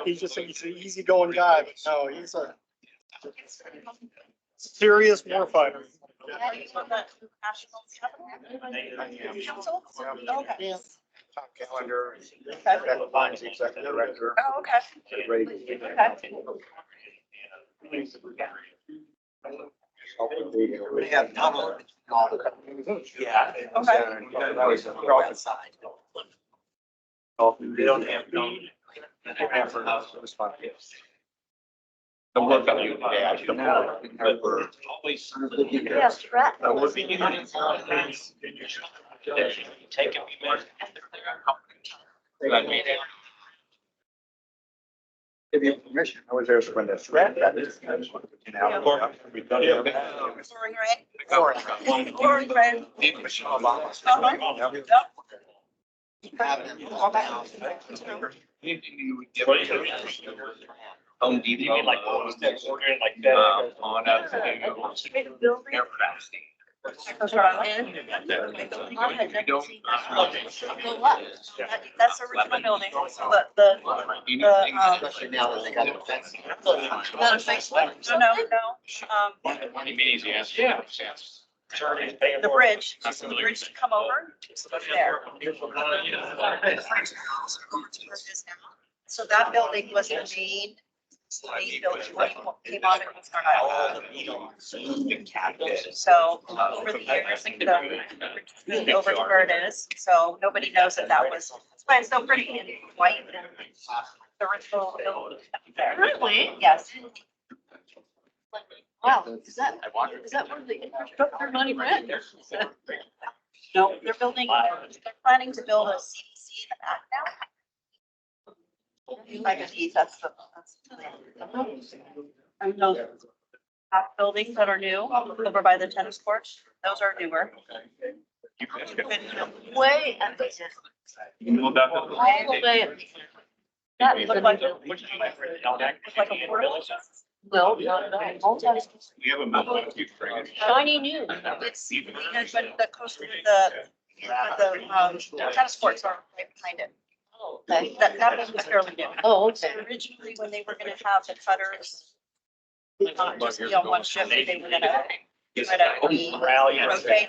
He's just he's an easygoing guy, but no, he's a serious warfighter. Are you on the National Council? Okay. Yeah. Tom Calendar, Okay. Vine's the executive director. Oh, okay. Ready. We have double all the. Yeah. Okay. That was outside. They don't have no. Effort of responsibility. The work of you, yeah, the more, but we're always. Yes, right. That would be. Take it. Give you permission. I was there when the threat that is. Orange red. Michelle Obama. Home Depot. You mean like ordering like that? On up to. That's the original building, so Especially now that they got the fence. not a fixed one. No. Any meetings, yes. Yeah. The bridge, the bridge to come over, there. So that building was the main building when you came on it was So over the years, the moved over to where it is, so nobody knows that that was, that's why it's so pretty and white and the original building there. Really? Yes. Wow, is that where the infrastructure money went? No, they're building, they're planning to build a CDC in the back now. I believe that's the plan. And those back buildings that are new over by the tennis courts, those are newer. Way at the, You know about all the way. That looked like, Which is like a portable. No, not at all. We have a middle. Shiny new. It's, because when the coast, the tennis courts are right behind it. Okay. That was fairly new. Oh, So okay. originally, when they were gonna have the cutters, not just be on one shift, they were gonna try to rotate.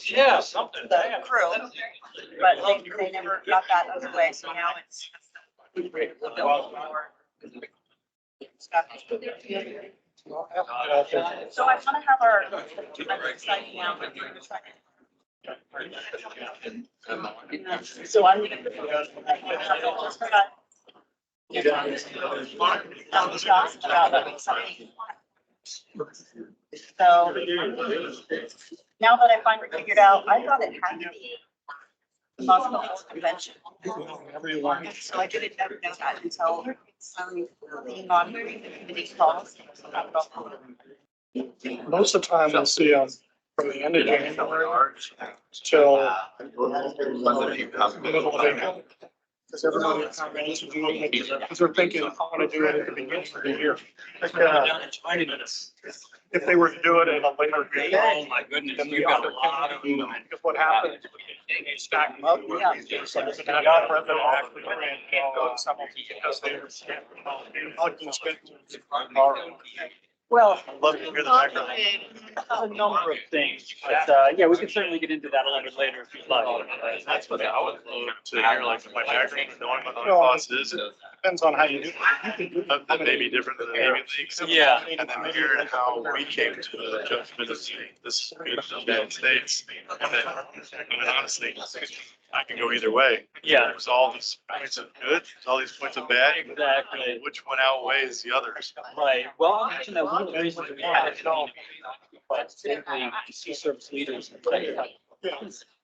Yeah, something. The crew, but they never got that underway, so now it's. So I wanna have our exciting now. So I'm gonna. So now that I finally figured out, I thought it had to be the hospital convention. So I didn't know that until being on these calls. Most of the time we'll see them from the end of January till middle of April. Because everybody wants to do it, because they're thinking, I want to do it at the beginning of the year. If they were to do it at a later date. Oh, my goodness. Then You got a lot of movement. Because what happens, you stack them up. So there's a not president actually ran some of them because they're. Well, I'd love to hear the background. a number of things, but, yeah, we can certainly get into that a little bit later if you'd like. That's what I would love to hear, like my background, knowing what the Well, cost is. Depends on how you do it. That may be different than the Navy leagues. Yeah. And then hearing how we came to the judgment of this is good for the United States. And then honestly, I can go either way. Yeah. There's all these points of good, there's all these points of bad. Exactly. Which one outweighs the others? Right, well, I mentioned that one of the reasons we had it all, but typically, sea service leaders.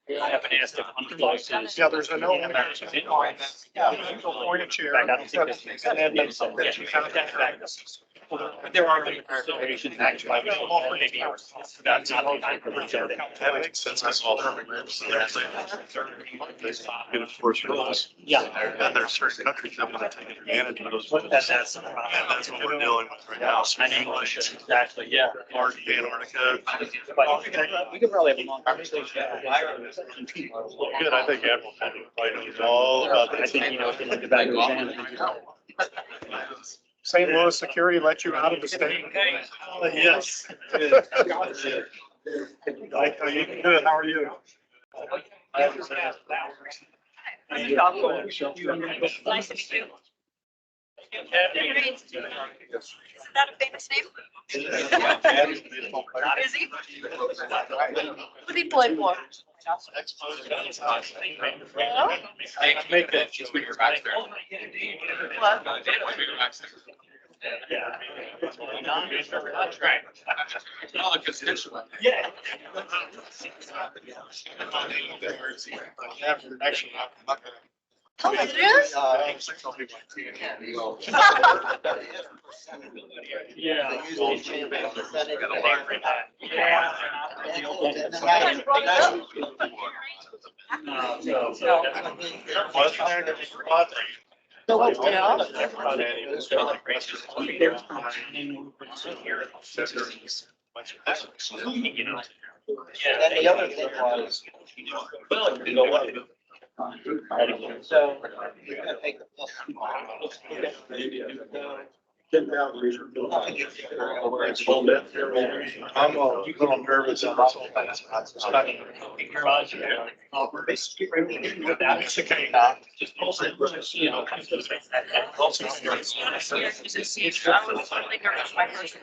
I haven't asked if one close is. Yeah, there's a no. Yeah, you can go point a chair. In fact, I don't think this makes sense. And then Yeah, you found that fact. There are considerations actually. That's not the kind of agenda. That makes sense, because all their immigrants, and there's and of course, rules. Yeah. And there's certain countries that want to take advantage of those. And that's. And that's what we're dealing with right now. And English, exactly, yeah. Antarctica. We could probably have a long conversation. Good, I think Admiral knows all about I that. think, you know, if you look back at St. Louis security let you out of the state. Yes. Like, are you good? How are you? Nice to meet you. Isn't that a famous name? Is he? What did he play for? Make that just when you're back there. What? Yeah. Oh, it is? Yeah. So what's the off? You know. And the other thing was, Well, you know what? so you're gonna take the plus. I'm a little nervous about studying. That's okay. Just post it, you know. I was totally nervous my first.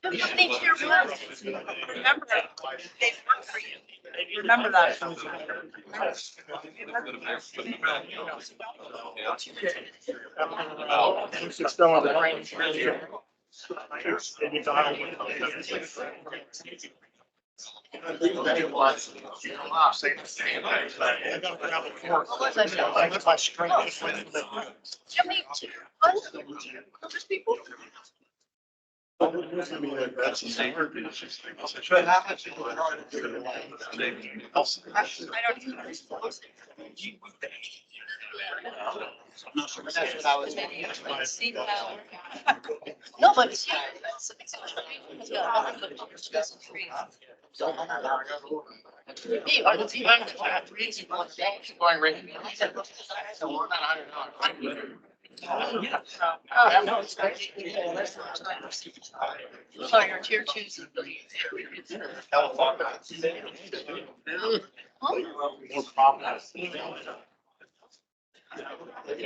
How many tier ones? Remember, they work for you. Remember that. What was I saying? My strength is with me. How many, what? Just people? I don't even. That's what I was thinking. See how. No, but see, that's. It's got nothing but just trees. Me, or the team, I'm the trees, you want to say, going right. I said, look, so we're not $100. Oh, no, it's actually, yeah, that's not much. So your tier twos.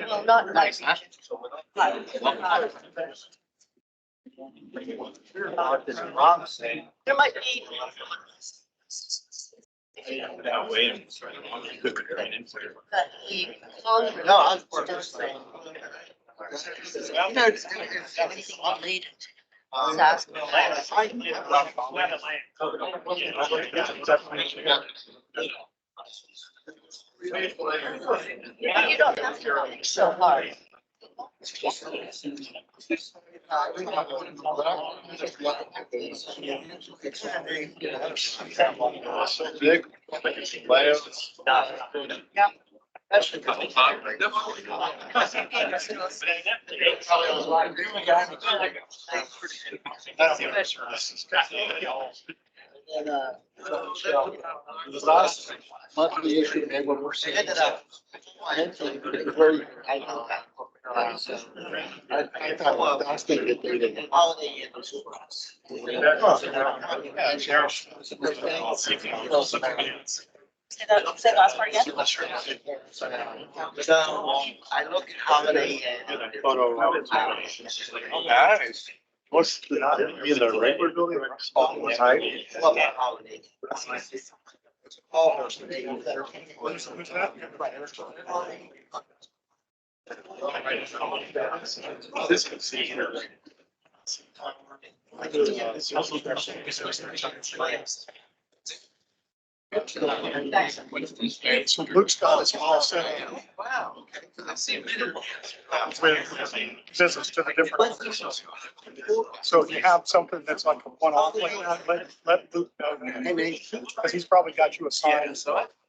Well, not nice. There might be. That the Congress. No, I was. Anything related. SAS. You don't have to think so hard. Big. Yeah. That's the couple time. And, the last monthly issue, they were saying that. I thought, I was thinking that they did. Holiday in the schools. Say the last part again. So I look at holiday and. Nice. What's the, in the regular building? All the time? Love that holiday. Oh. Who's that? This can see here. So Luke's got his house in Wow. I see. with visits to the different offices. So if you have something that's like a one-off like that, let Luke know. Because he's probably got you assigned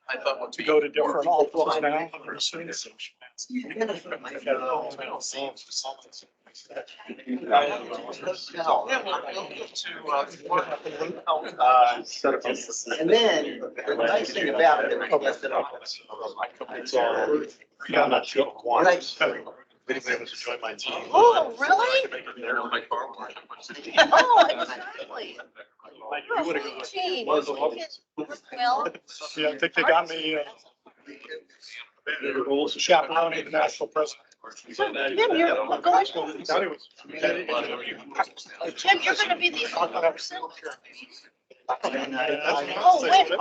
I thought what to go to different offices now. And then the nice thing about it, I guess that Yeah, I'm not sure. Right. Being able to join my team. Oh, really? My car wash. Oh, exactly. You wanna go like- Gee, Was the whole- well, Yeah, I think they got me chaperoning the national president. Jim, you're going, Johnny was- Jim, you're gonna be the person. Oh, Oh, when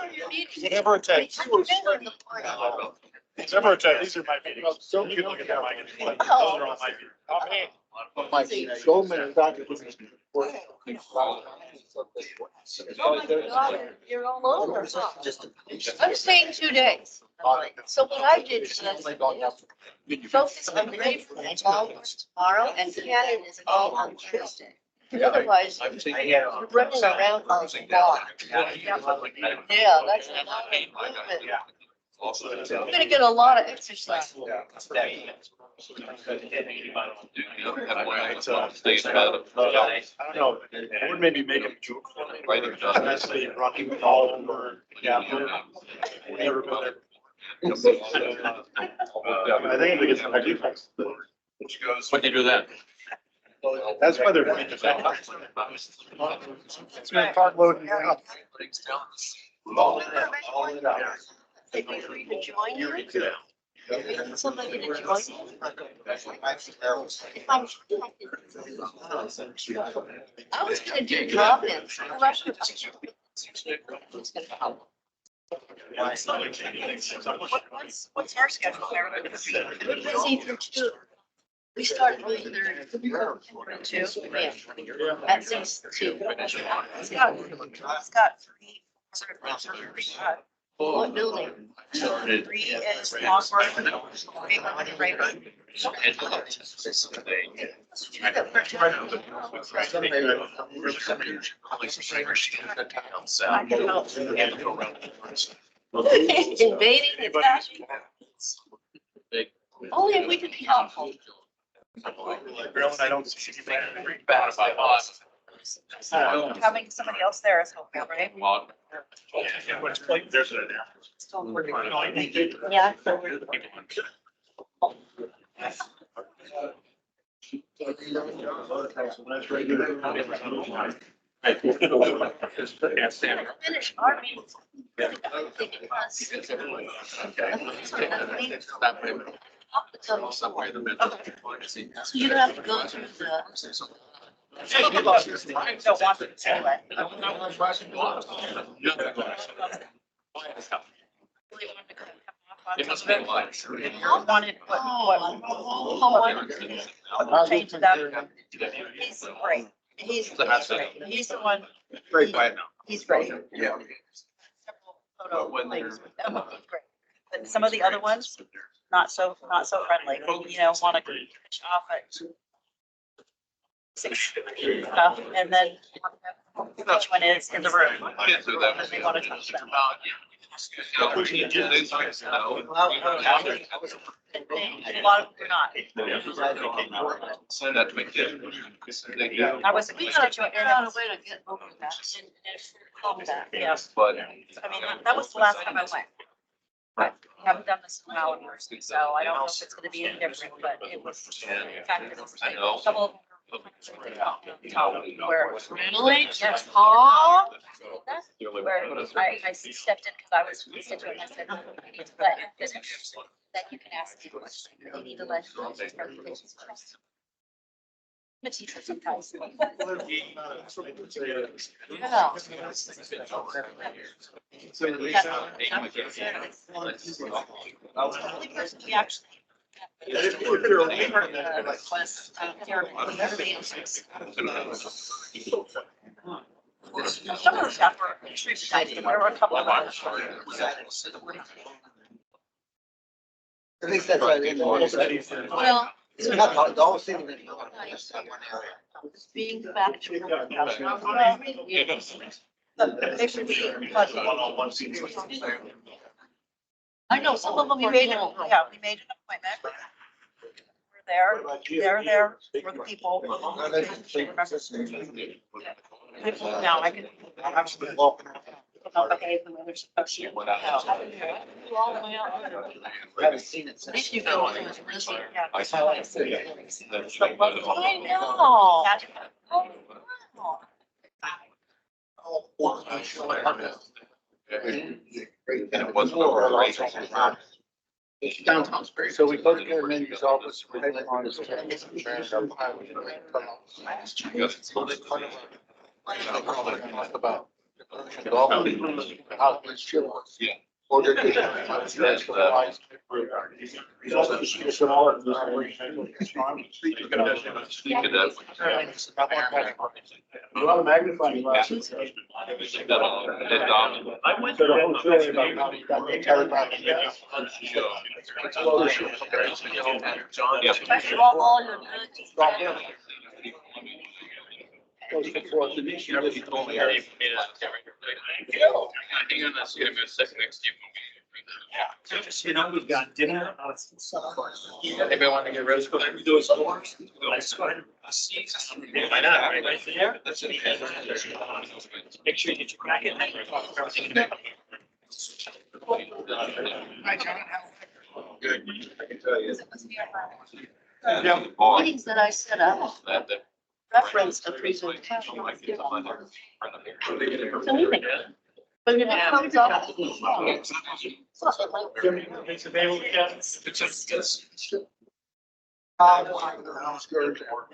are your meetings? Whatever it takes. You're doing the party. Whatever it takes. These are my meetings. So you can look at them. I can- Those are all my meetings. Not me. Like Goldman and Dr. Oh my God, you're all over. I'm staying 2 days. So what I did was focus on ready for all tomorrow and Cannon is all on Tuesday. Otherwise, you're running around on the block. Yeah, that's not movement. I'm gonna get a lot of exercise. I don't know, I would maybe make a joke for me. Honestly, rocking all over. Yeah. Never been there. I think it gets my defense. Which goes. What'd you do then? That's why they're. It's gonna start loading up. They'd be free to join you. Somebody to join you. If I'm. I was gonna do drop-ins. What's our schedule? We're busy through 2. We start really there. 2 at 6 2. Scott 3. What building? 3 is Longford. Invading the fashion. Only if we could be helpful. I don't see anybody. Having somebody else there is helpful, right? There's an. Yeah. Finish our meeting. So you don't have to go through the. Don't want it anyway. It must be like. Wanted what change that. He's great. He's great. He's the one. Very quiet now. He's great. Yeah. Several photo things with them. He's great. But some of the other ones, not so friendly, you know, want to pitch off at stuff, and then which one is in the room, and they want to talk to them. A lot of them are not. That makes it. I was, we gotta figure out a way to get over that and calm that, yes. But. I mean, that was the last time I went. I haven't done this in an hour, so I don't know if it's gonna be any different, but it was, in fact, it was a couple of. Where it was really, yes, where I stepped in because I was a constituent, I said, I need to let him finish, then you can ask me questions. You need to let him finish presentations first. I'm a teacher sometimes. Yeah. The only person we actually. Class, everybody else is. Some of the staff were There were a couple of them. At least that's what it is. Well, It's not the whole city. being factual. They should be. I know some of them we made, yeah, we made an appointment. We're there, they're there for the people. Now I can. Not behave the way they're supposed to. I haven't seen it At since. least you go to his busy. Yeah. I saw it. I know. And it wasn't over right. Downtown's great. So we go to the manager's office. We're heading on this. About. How this shit was. Yeah. Or they're getting- A lot of magnifying glasses. I went to Especially all your goods. Hang on, let's give him a second next to you. You know, we've got dinner. Anybody want to get rose for them? Those doors. Why not? Right there. That's it. Make sure you get your crack in there. Hi, John. Good. I can tell you. Yeah. Meetings that I set up reference the presentation. But if it comes up.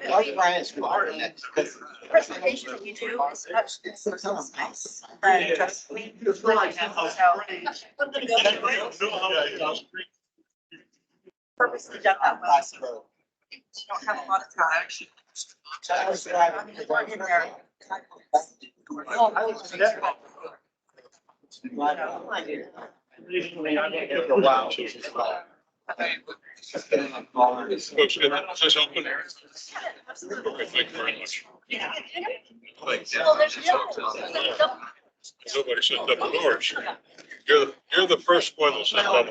Like Brian's part next, because Presentation that you do is much. Nice. And trust me, it's really so. I'm gonna go. Purposely done that way. So you don't have a lot of time. We're in there. Oh, I was. Wow. Folks, good. Is this open? Absolutely. Thank you very much. Well, there's no. Nobody shut up the doors. You're the first one that shut up.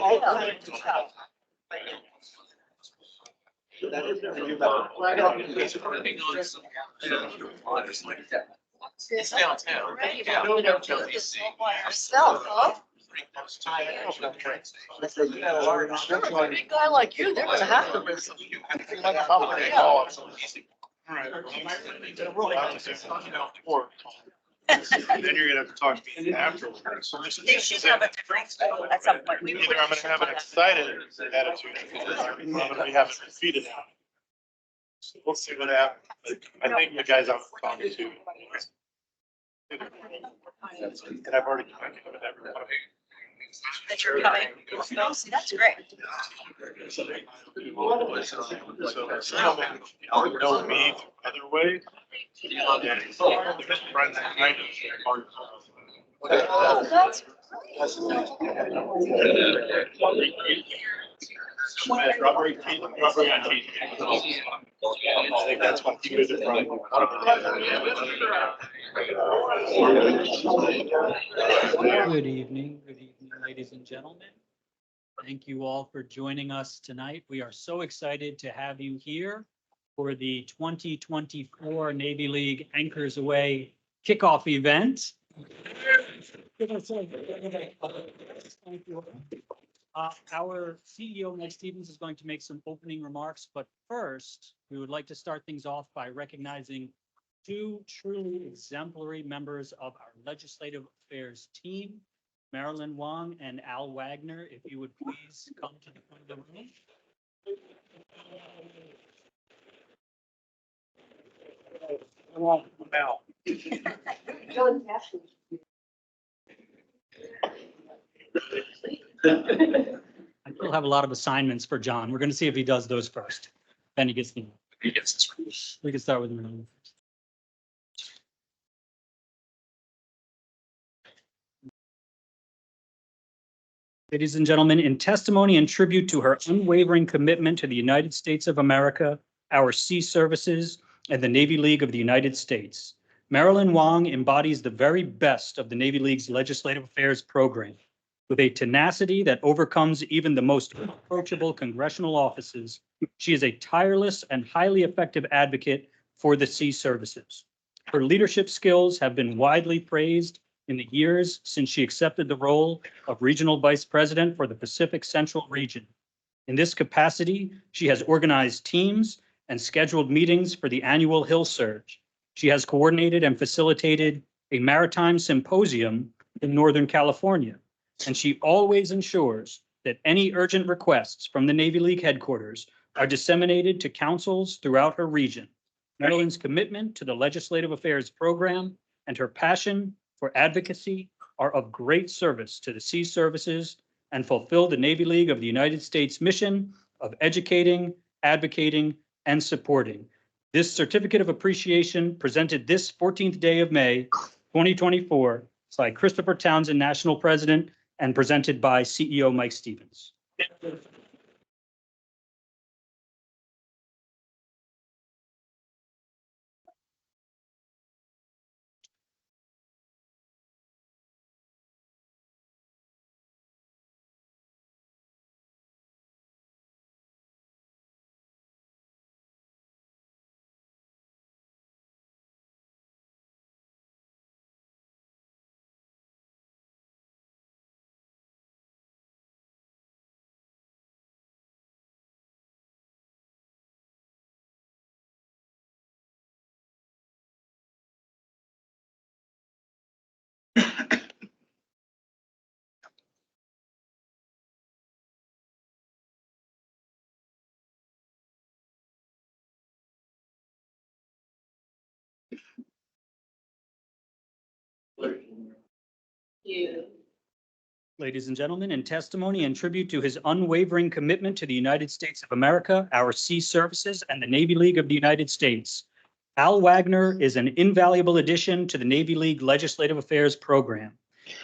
It's downtown. Yourself, huh? A big guy like you, they're gonna have to miss him. And then you're gonna have to talk to me afterwards. So this is- They should have a different, at some point. Either I'm gonna have an excited attitude, or I'm gonna be having a defeated. So we'll see what happens. But I think the guys I'm talking to. And I've already connected with everybody. That you're coming. Oh, see, that's great. So some know me other way. Friends and kind of. Oh, that's. Rubbery teeth, rubbery on teeth. I think that's what you do. Good evening, ladies and gentlemen. Thank you all for joining us tonight. We are so excited to have you here for the 2024 Navy League Anchors Away kickoff event. Our CEO, Mike Stevens, is going to make some opening remarks, but first, we would like to start things off by recognizing two truly exemplary members of our legislative affairs team, Marilyn Wong and Al Wagner. If you would please come to the front of the room. Now. I still have a lot of assignments for John. We're going to see if he does those first. Then he gets the. We can start with Marilyn. Ladies and gentlemen, in testimony and tribute to her unwavering commitment to the United States of America, our sea services, and the Navy League of the United States, Marilyn Wong embodies the very best of the Navy League's legislative affairs program. With a tenacity that overcomes even the most approachable congressional offices, she is a tireless and highly effective advocate for the sea services. Her leadership skills have been widely praised in the years since she accepted the role of Regional Vice President for the Pacific Central Region. In this capacity, she has organized teams and scheduled meetings for the annual Hill Surge. She has coordinated and facilitated a maritime symposium in Northern California, and she always ensures that any urgent requests from the Navy League headquarters are disseminated to councils throughout her region. Marilyn's commitment to the legislative affairs program and her passion for advocacy are of great service to the sea services and fulfill the Navy League of the United States mission of educating, advocating, and supporting. This certificate of appreciation presented this 14th day of May, 2024 by Christopher Townsend, National President, and presented by CEO Mike Stevens. Ladies and gentlemen, in testimony and tribute to his unwavering commitment to the United States of America, our sea services, and the Navy League of the United States, Al Wagner is an invaluable addition to the Navy League Legislative Affairs program.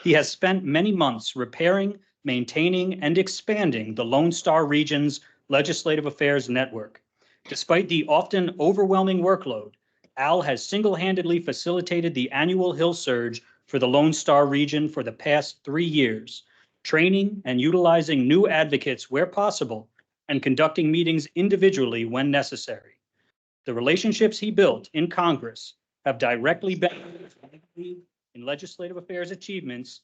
He has spent many months repairing, maintaining, and expanding the Lone Star Region's Legislative Affairs network. Despite the often overwhelming workload, Al has single-handedly facilitated the annual Hill Surge for the Lone Star region for the past 3 years, training and utilizing new advocates where possible, and conducting meetings individually when necessary. The relationships he built in Congress have directly benefited in legislative affairs achievements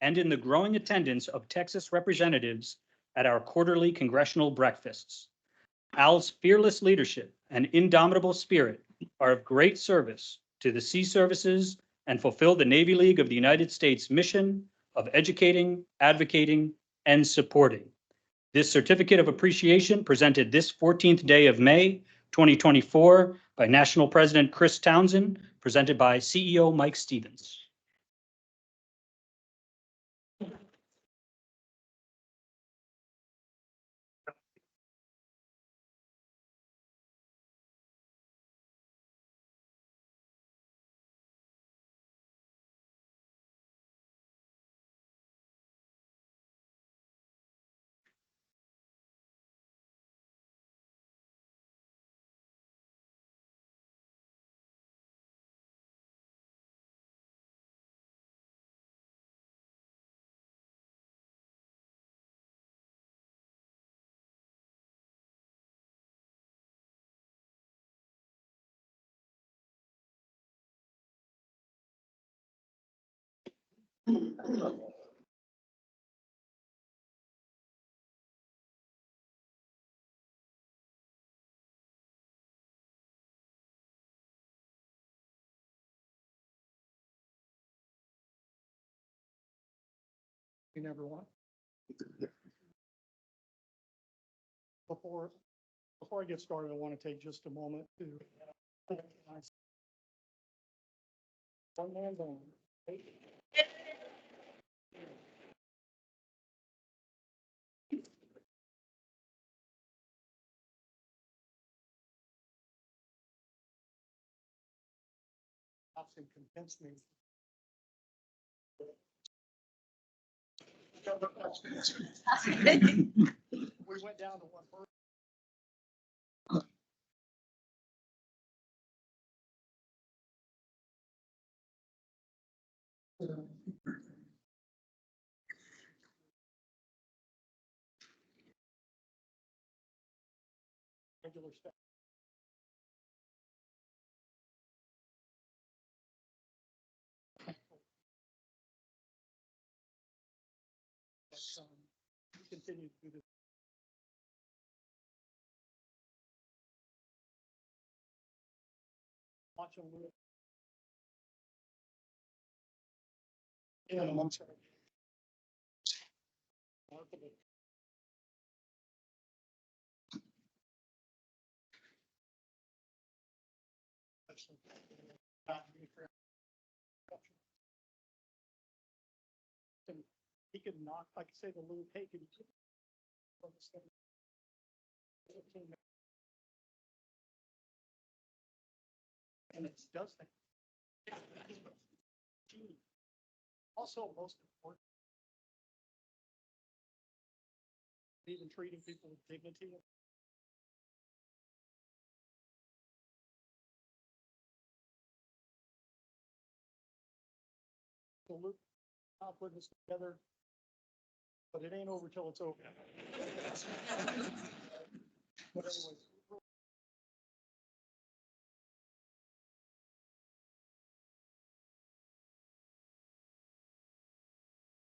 and in the growing attendance of Texas representatives at our quarterly congressional breakfasts. Al's fearless leadership and indomitable spirit are of great service to the sea services and fulfill the Navy League of the United States mission of educating, advocating, and supporting. This certificate of appreciation presented this 14th day of May, 2024 by National President Chris Townsend, presented by CEO Mike Stevens. You never want. Before I get started, I want to take just a moment to recognize one man down. Convince me. We went down to one person. Regular stuff. We continue to do this. Watch them do it. Yeah, I'm sorry. He could knock, like I say, the little cake. And it does that. Also, most important, even treating people with dignity. So Luke, I'll put this together, but it ain't over till it's over. But anyway.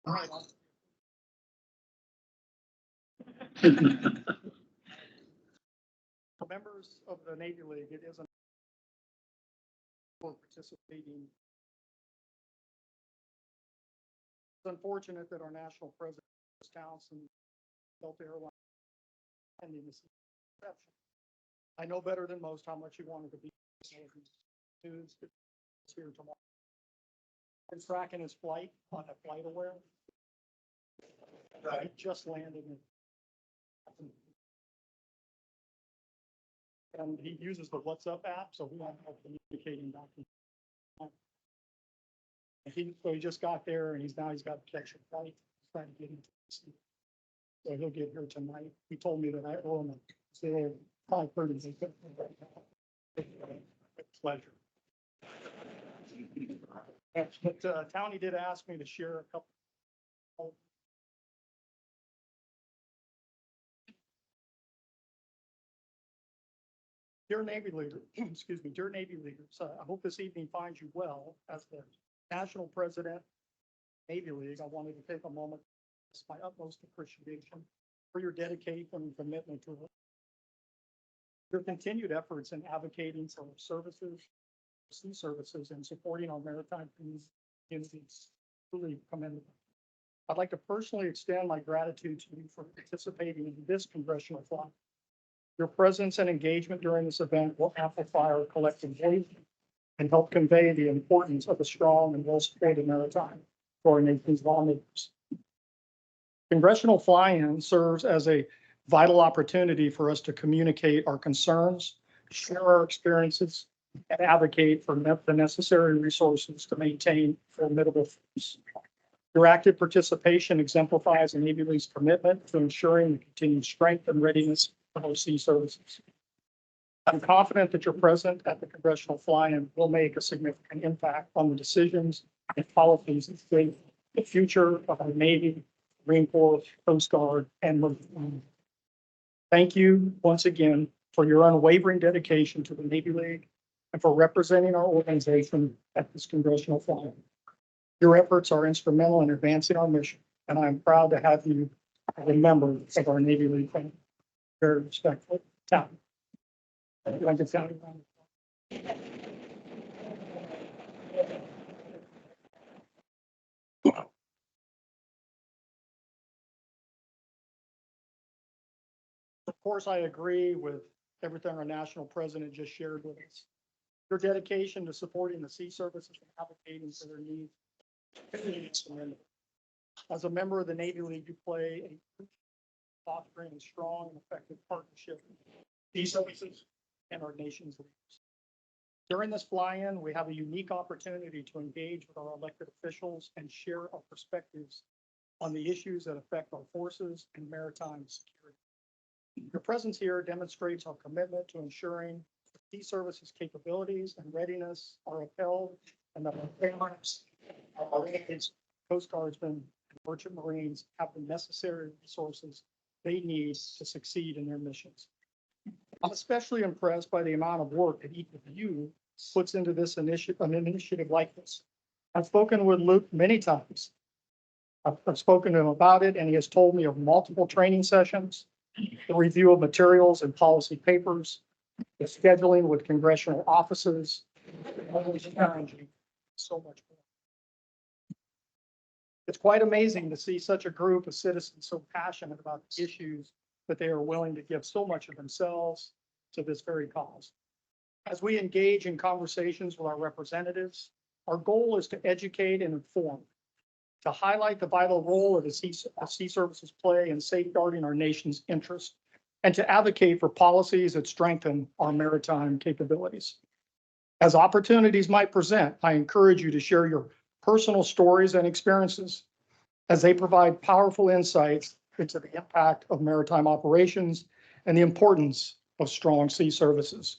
All right. For members of the Navy League, it isn't for participating. It's unfortunate that our national president, Townsend, Delta Airlines, ending this exception. I know better than most how much he wanted to be. News here tomorrow. He's tracking his flight on a flight aware. He just landed. And he uses the WhatsApp app, so we don't have communicating back. So he just got there and he's got to catch a flight, trying to get into the seat. So he'll get here tonight. He told me that I owe him a 5:30. With pleasure. But Townie did ask me to share a couple. Dear Navy leader, excuse me, dear Navy leaders, I hope this evening finds you well. As the national president, Navy League, I wanted to take a moment to express my utmost appreciation for your dedication and commitment to it. Your continued efforts in advocating for services, sea services, and supporting our maritime communities truly commendable. I'd like to personally extend my gratitude to you for participating in this congressional flight. Your presence and engagement during this event will amplify our collective voice and help convey the importance of a strong and well-supported maritime for our nation's lawmakers. Congressional fly-in serves as a vital opportunity for us to communicate our concerns, share our experiences, and advocate for the necessary resources to maintain formidable force. Your active participation exemplifies the Navy League's commitment to ensuring the continued strength and readiness of our sea services. I'm confident that your presence at the congressional fly-in will make a significant impact on the decisions and policies that shape the future of our Navy, Marine Corps, Coast Guard, and Marine. Thank you once again for your unwavering dedication to the Navy League and for representing our organization at this congressional fly-in. Your efforts are instrumental in advancing our mission, and I am proud to have you as a member of our Navy League family. Very respectful, Tom. Of course, I agree with everything our national president just shared with us. Your dedication to supporting the sea services and advocating for their needs. As a member of the Navy League, you play a fostering a strong and effective partnership with sea services and our nation's leaders. During this fly-in, we have a unique opportunity to engage with our elected officials and share our perspectives on the issues that affect our forces and maritime security. Your presence here demonstrates our commitment to ensuring that sea services capabilities and readiness are upheld and that our families, our Marines, Coast Guardsmen, and Merchant Marines have the necessary resources they need to succeed in their missions. I'm especially impressed by the amount of work that each of you puts into this initiative, an initiative like this. I've spoken with Luke many times. I've spoken to him about it, and he has told me of multiple training sessions, the review of materials and policy papers, the scheduling with congressional offices, challenging, so much more. It's quite amazing to see such a group of citizens so passionate about the issues that they are willing to give so much of themselves to this very cause. As we engage in conversations with our representatives, our goal is to educate and inform, to highlight the vital role of the sea services play in safeguarding our nation's interests, and to advocate for policies that strengthen our maritime capabilities. As opportunities might present, I encourage you to share your personal stories and experiences as they provide powerful insights into the impact of maritime operations and the importance of strong sea services.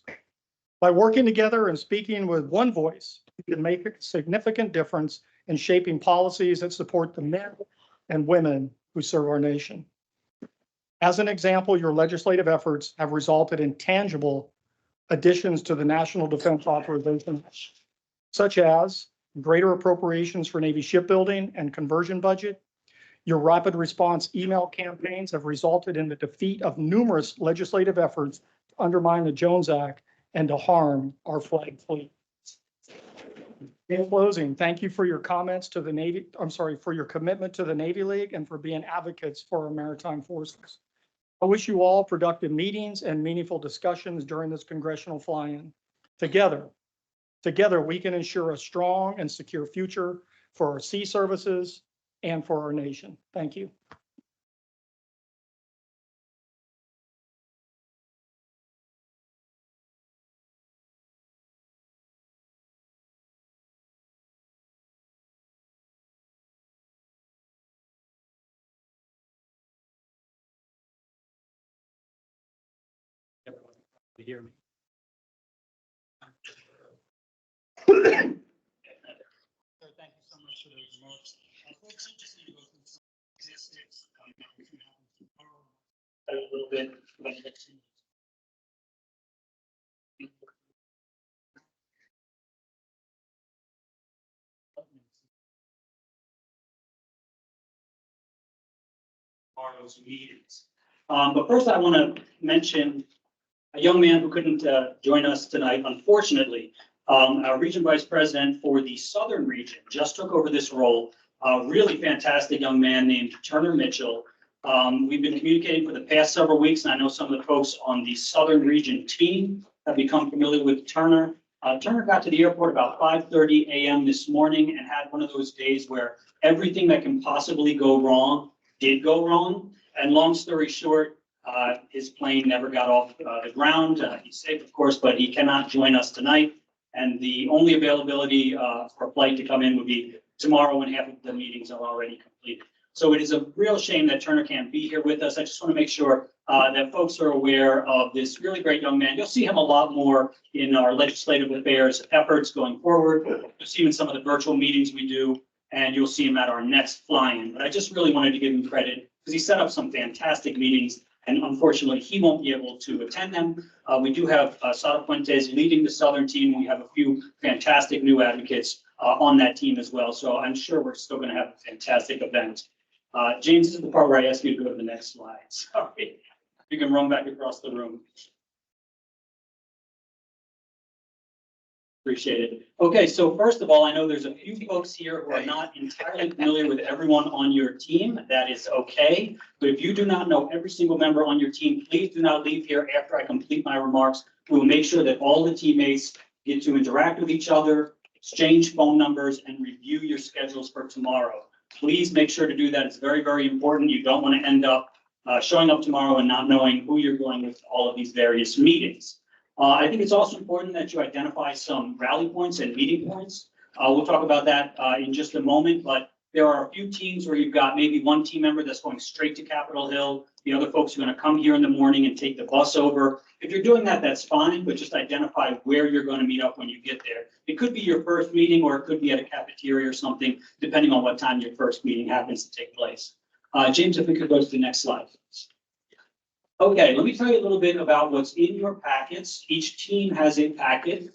By working together and speaking with one voice, we can make a significant difference in shaping policies that support the men and women who serve our nation. As an example, your legislative efforts have resulted in tangible additions to the National Defense Authorization, such as greater appropriations for Navy shipbuilding and conversion budget. Your rapid response email campaigns have resulted in the defeat of numerous legislative efforts to undermine the Jones Act and to harm our flag fleet. In closing, thank you for your comments to the Navy, for your commitment to the Navy League and for being advocates for our maritime forces. I wish you all productive meetings and meaningful discussions during this congressional fly-in. Together, we can ensure a strong and secure future for our sea services and for our nation. Thank you. Everyone can hear me. Thank you so much for those remarks. Folks, I just need to go through some statistics. A little bit. Tomorrow's meetings. But first I want to mention a young man who couldn't join us tonight, unfortunately. Our region vice president for the southern region just took over this role. A really fantastic young man named Turner Mitchell. We've been communicating for the past several weeks, and I know some of the folks on the southern region team have become familiar with Turner. Turner got to the airport about 5:30 a.m. this morning and had one of those days where everything that can possibly go wrong did go wrong. And long story short, his plane never got off the ground. He's safe, of course, but he cannot join us tonight. And the only availability for a flight to come in would be tomorrow when half of the meetings are already completed. So it is a real shame that Turner can't be here with us. I just want to make sure that folks are aware of this really great young man. You'll see him a lot more in our legislative affairs efforts going forward. You'll see him in some of the virtual meetings we do, and you'll see him at our next fly-in. But I just really wanted to give him credit because he set up some fantastic meetings, and unfortunately, he won't be able to attend them. We do have Sada Fuentes leading the Southern team. We have a few fantastic new advocates on that team as well. So I'm sure we're still going to have a fantastic event. James, this is the part where I ask you to go to the next slide. Sorry. You can run back across the room. Appreciate it. Okay, so first of all, I know there's a few folks here who are not entirely familiar with everyone on your team. That is okay. But if you do not know every single member on your team, please do not leave here after I complete my remarks. We will make sure that all the teammates get to interact with each other, exchange phone numbers, and review your schedules for tomorrow. Please make sure to do that. It's very, very important. You don't want to end up showing up tomorrow and not knowing who you're going with all of these various meetings. I think it's also important that you identify some rally points and meeting points. We'll talk about that in just a moment, but There are a few teams where you've got maybe one team member that's going straight to Capitol Hill. The other folks are going to come here in the morning and take the bus over. If you're doing that, that's fine, but just identify where you're going to meet up when you get there. It could be your first meeting, or it could be at a cafeteria or something, depending on what time your first meeting happens to take place. James, if we could go to the next slide. Okay, let me tell you a little bit about what's in your packets. Each team has a packet.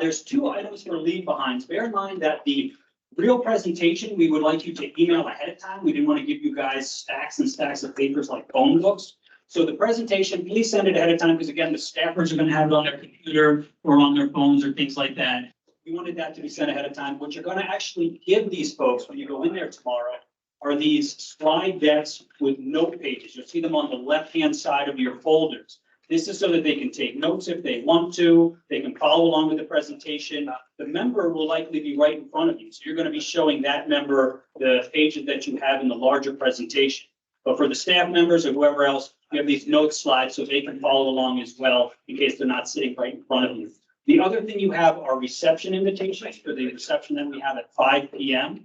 There's 2 items for leave behinds. Bear in mind that the real presentation, we would like you to email ahead of time. We didn't want to give you guys stacks and stacks of papers like phone books. So the presentation, please send it ahead of time, because again, the staffers are going to have it on their computer or on their phones or things like that. We wanted that to be sent ahead of time. What you're going to actually give these folks when you go in there tomorrow are these slide decks with note pages. You'll see them on the left-hand side of your folders. This is so that they can take notes if they want to. They can follow along with the presentation. The member will likely be right in front of you. So you're going to be showing that member the pages that you have in the larger presentation. But for the staff members or whoever else, you have these note slides so they can follow along as well in case they're not sitting right in front of you. The other thing you have are reception invitations for the reception that we have at 5 p.m.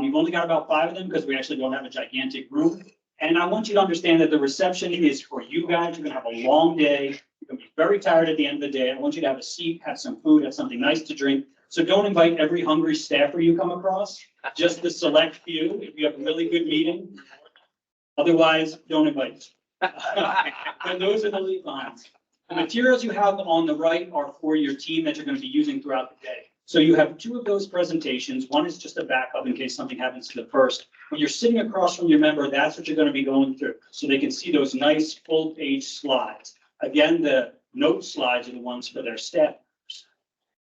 You've only got about 5 of them because we actually don't have a gigantic room. And I want you to understand that the reception is for you guys. You're going to have a long day. You're going to be very tired at the end of the day. I want you to have a seat, have some food, have something nice to drink. So don't invite every hungry staffer you come across, just the select few if you have a really good meeting. Otherwise, don't invite. But those are the lead lines. The materials you have on the right are for your team that you're going to be using throughout the day. So you have 2 of those presentations. One is just a backup in case something happens to the first. When you're sitting across from your member, that's what you're going to be going through. So they can see those nice full-page slides. Again, the note slides are the ones for their staff.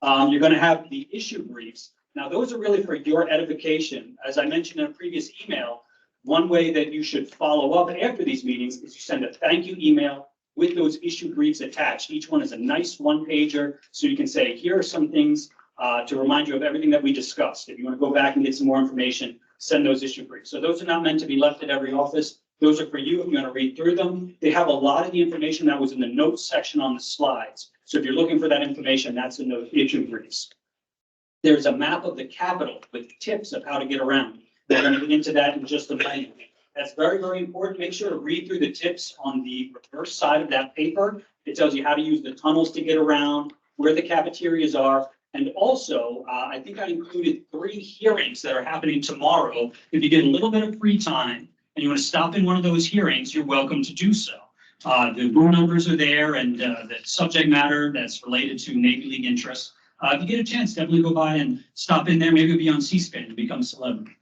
You're going to have the issue briefs. Now, those are really for your edification. As I mentioned in a previous email, one way that you should follow up after these meetings is you send a thank you email with those issue briefs attached. Each one is a nice 1-pager, so you can say, here are some things to remind you of everything that we discussed. If you want to go back and get some more information, send those issue briefs. So those are not meant to be left at every office. Those are for you if you want to read through them. They have a lot of the information that was in the notes section on the slides. So if you're looking for that information, that's in those issue briefs. There's a map of the Capitol with tips of how to get around. We're going to get into that in just a minute. That's very, very important. Make sure to read through the tips on the reverse side of that paper. It tells you how to use the tunnels to get around, where the cafeterias are. And also, I think I included 3 hearings that are happening tomorrow. If you get a little bit of free time and you want to stop in one of those hearings, you're welcome to do so. The room numbers are there and the subject matter that's related to Navy League interests. If you get a chance, definitely go by and stop in there. Maybe it'll be on C-SPAN and become a celebrity.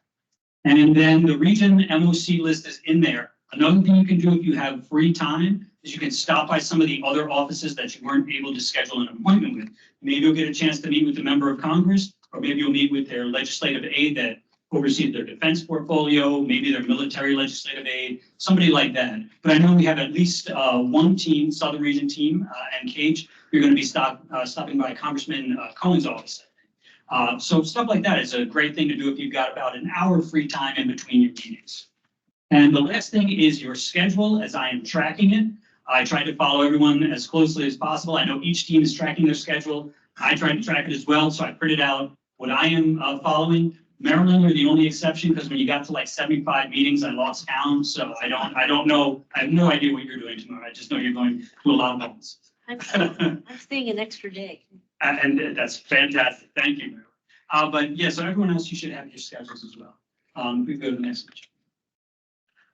And then the region MOC list is in there. Another thing you can do if you have free time is you can stop by some of the other offices that you weren't able to schedule an appointment with. Maybe you'll get a chance to meet with a member of Congress, or maybe you'll meet with their legislative aide that oversees their defense portfolio, maybe their military legislative aide, somebody like that. But I know we have at least one team, Southern Region team, and Cage, you're going to be stopping by Congressman Cohen's office. So stuff like that is a great thing to do if you've got about an hour free time in between your meetings. And the last thing is your schedule, as I am tracking it. I try to follow everyone as closely as possible. I know each team is tracking their schedule. I try to track it as well, so I printed out what I am following. Maryland, you're the only exception, because when you got to like 75 meetings, I lost count. So I don't know. I have no idea what you're doing tomorrow. I just know you're going to a lot of ones. I'm staying an extra day. And that's fantastic. Thank you. But yeah, so everyone else, you should have your schedules as well. We go to the next page.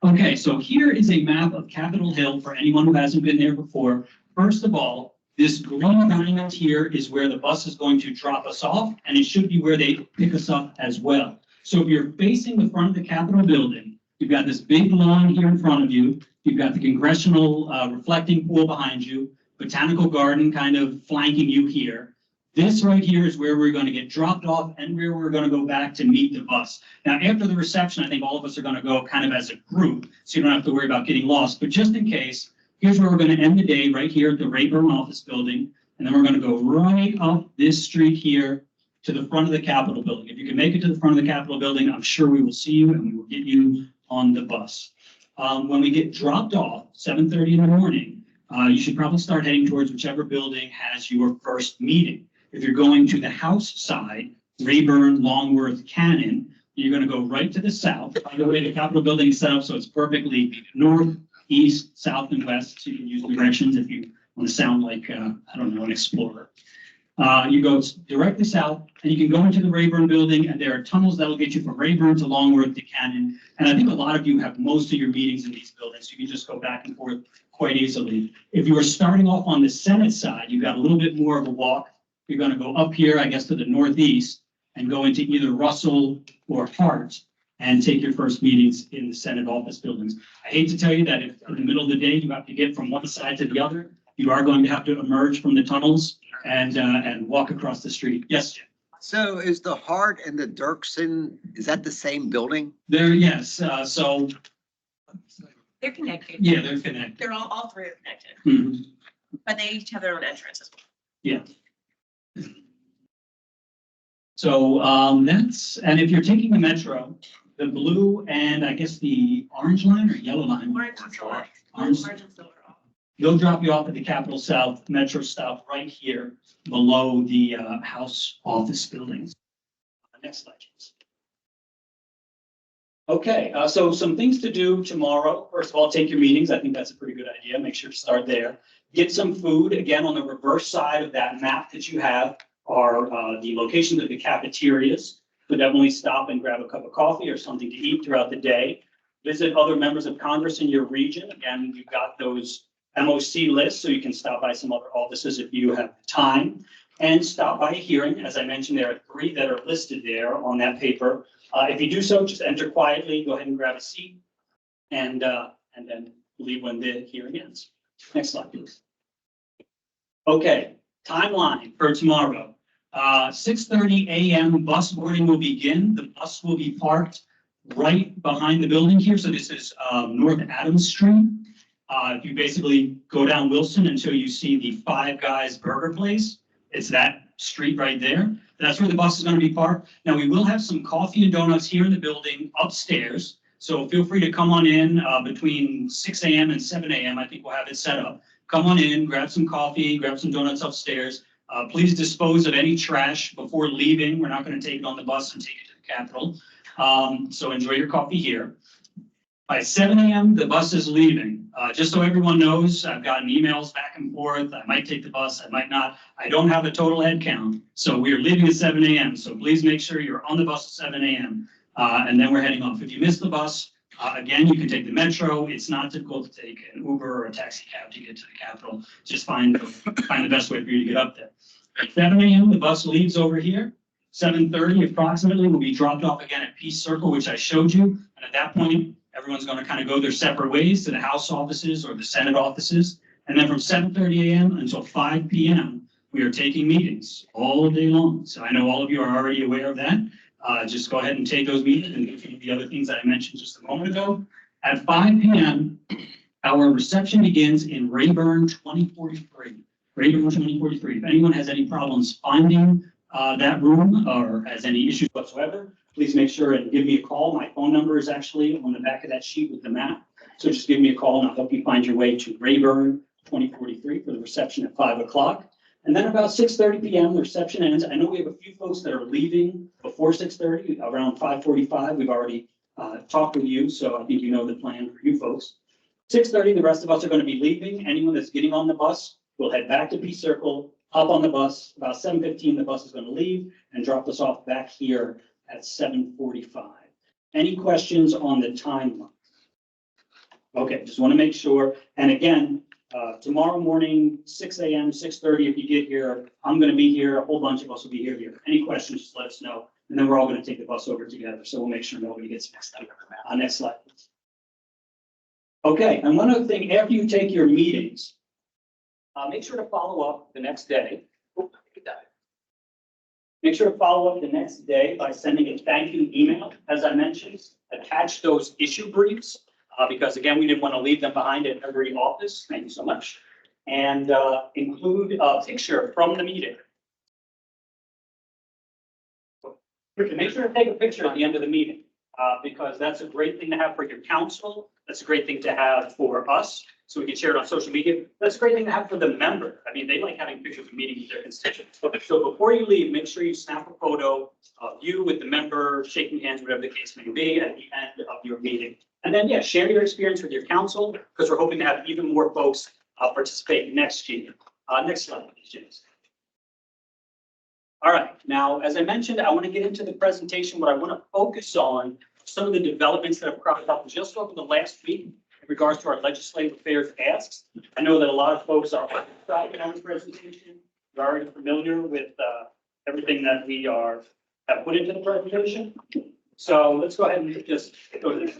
Okay, so here is a map of Capitol Hill for anyone who hasn't been there before. First of all, this green diamond here is where the bus is going to drop us off, and it should be where they pick us up as well. So if you're facing the front of the Capitol building, you've got this big lawn here in front of you. You've got the congressional reflecting pool behind you, botanical garden kind of flanking you here. This right here is where we're going to get dropped off and where we're going to go back to meet the bus. Now, after the reception, I think all of us are going to go kind of as a group, so you don't have to worry about getting lost. But just in case, here's where we're going to end the day, right here at the Rayburn office building. And then we're going to go right up this street here to the front of the Capitol building. If you can make it to the front of the Capitol building, I'm sure we will see you and we will get you on the bus. When we get dropped off, 7:30 in the morning, you should probably start heading towards whichever building has your first meeting. If you're going to the House side, Rayburn, Longworth, Cannon, You're gonna go right to the south. By the way, the Capitol building is set up so it's perfectly north, east, south, and west. So you can use directions if you want to sound like, I don't know, an explorer. You go directly south and you can go into the Rayburn building, and there are tunnels that'll get you from Rayburn to Longworth to Cannon. And I think a lot of you have most of your meetings in these buildings. So you can just go back and forth quite easily. If you are starting off on the Senate side, you've got a little bit more of a walk. You're going to go up here, I guess, to the northeast and go into either Russell or Hart and take your first meetings in the Senate office buildings. I hate to tell you that if in the middle of the day you have to get from one side to the other, you are going to have to emerge from the tunnels and walk across the street. Yes, Jim? So is the Hart and the Dirksen, is that the same building? There, yes, so, They're connected. yeah, they're connected. They're all three are connected, Mhm. but they each have their own entrance as well. Yeah. So and if you're taking the metro, the blue and I guess the orange line or yellow line, Orange and silver. Orange. Orange and silver. they'll drop you off at the Capitol South Metro stop right here below the House office buildings. Next slide, please. Okay, so some things to do tomorrow. First of all, take your meetings. I think that's a pretty good idea. Make sure to start there. Get some food. Again, on the reverse side of that map that you have are the locations of the cafeterias. Could definitely stop and grab a cup of coffee or something to eat throughout the day. Visit other members of Congress in your region. Again, you've got those MOC lists, so you can stop by some other offices if you have time. And stop by a hearing. As I mentioned, there are 3 that are listed there on that paper. If you do so, just enter quietly, go ahead and grab a seat, and then leave when the hearing ends. Next slide, please. Okay, timeline for tomorrow. 6:30 a.m. bus boarding will begin. The bus will be parked right behind the building here. So this is North Adams Street. If you basically go down Wilson until you see the Five Guys Burger Place, it's that street right there. That's where the bus is going to be parked. Now, we will have some coffee and donuts here in the building upstairs. So feel free to come on in between 6 a.m. and 7 a.m. I think we'll have it set up. Come on in, grab some coffee, grab some donuts upstairs. Please dispose of any trash before leaving. We're not going to take it on the bus and take it to the Capitol. So enjoy your coffee here. By 7 a.m., the bus is leaving. Just so everyone knows, I've gotten emails back and forth. I might take the bus, I might not. I don't have a total head count. So we are leaving at 7 a.m. So please make sure you're on the bus at 7 a.m. And then we're heading off. If you miss the bus, again, you can take the metro. It's not difficult to take an Uber or a taxi cab to get to the Capitol. Just find the best way for you to get up there. At 7 a.m., the bus leaves over here. 7:30 approximately will be dropped off again at Peace Circle, which I showed you. And at that point, everyone's going to kind of go their separate ways to the House offices or the Senate offices. And then from 7:30 a.m. until 5 p.m., we are taking meetings all day long. So I know all of you are already aware of that. Just go ahead and take those meetings and do the other things that I mentioned just a moment ago. At 5 p.m., our reception begins in Rayburn 2043. Rayburn 2043. If anyone has any problems finding that room or has any issues whatsoever, please make sure and give me a call. My phone number is actually on the back of that sheet with the map. So just give me a call and I'll help you find your way to Rayburn 2043 for the reception at 5 o'clock. And then about 6:30 p.m., the reception ends. I know we have a few folks that are leaving before 6:30, around 5:45. We've already talked with you, so I think you know the plan for you folks. 6:30, the rest of us are going to be leaving. Anyone that's getting on the bus will head back to Peace Circle, hop on the bus. About 7:15, the bus is going to leave and drop us off back here at 7:45. Any questions on the timeline? Okay, just want to make sure. And again, tomorrow morning, 6 a.m., 6:30, if you get here, I'm going to be here. A whole bunch of us will be here. Any questions, just let us know. And then we're all going to take the bus over together. So we'll make sure nobody gets mixed up. Next slide, please. Okay, and one other thing, after you take your meetings, make sure to follow up the next day. Make sure to follow up the next day by sending a thank you email. As I mentioned, attach those issue briefs because again, we didn't want to leave them behind at every office. Thank you so much. And include a picture from the meeting. Make sure to take a picture at the end of the meeting because that's a great thing to have for your council. That's a great thing to have for us. so we can share it on social media. That's a great thing to have for the member. I mean, they like having pictures of meetings with their constituents. So before you leave, make sure you snap a photo of you with the member, shaking hands, whatever the case may be, at the end of your meeting. And then, yeah, share your experience with your council, because we're hoping to have even more folks participate next year. Next slide, please, James. All right, now, as I mentioned, I want to get into the presentation. What I want to focus on some of the developments that have cropped up just over the last week in regards to our legislative affairs asks. I know that a lot of folks are excited on this presentation. You're already familiar with everything that we have put into the presentation. So let's go ahead and just go to this.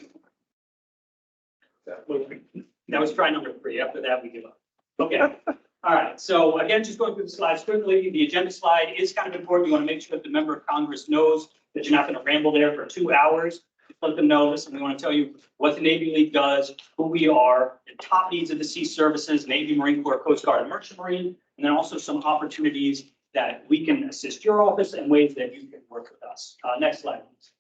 That was try number 3. After that, we give up. Okay. All right. So again, just going through the slides quickly. The agenda slide is kind of important. You want to make sure that the member of Congress knows that you're not going to ramble there for 2 hours. Just let them know this, and we want to tell you what the Navy League does, who we are, the top needs of the sea services, Navy, Marine Corps, Coast Guard, and Merchant Marine, and then also some opportunities that we can assist your office and ways that you can work with us. Next slide, please.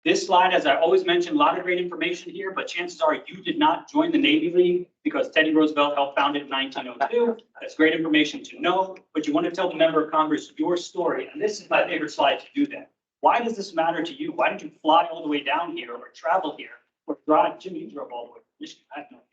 This slide, as I always mention, a lot of great information here, but chances are you did not join the Navy League because Teddy Roosevelt helped found it in 1902. That's great information to know, but you want to tell the member of Congress your story. And this is my favorite slide to do that. Why does this matter to you? Why did you fly all the way down here or travel here or drive? Jimmy, you drove all the way to Michigan. I have no idea.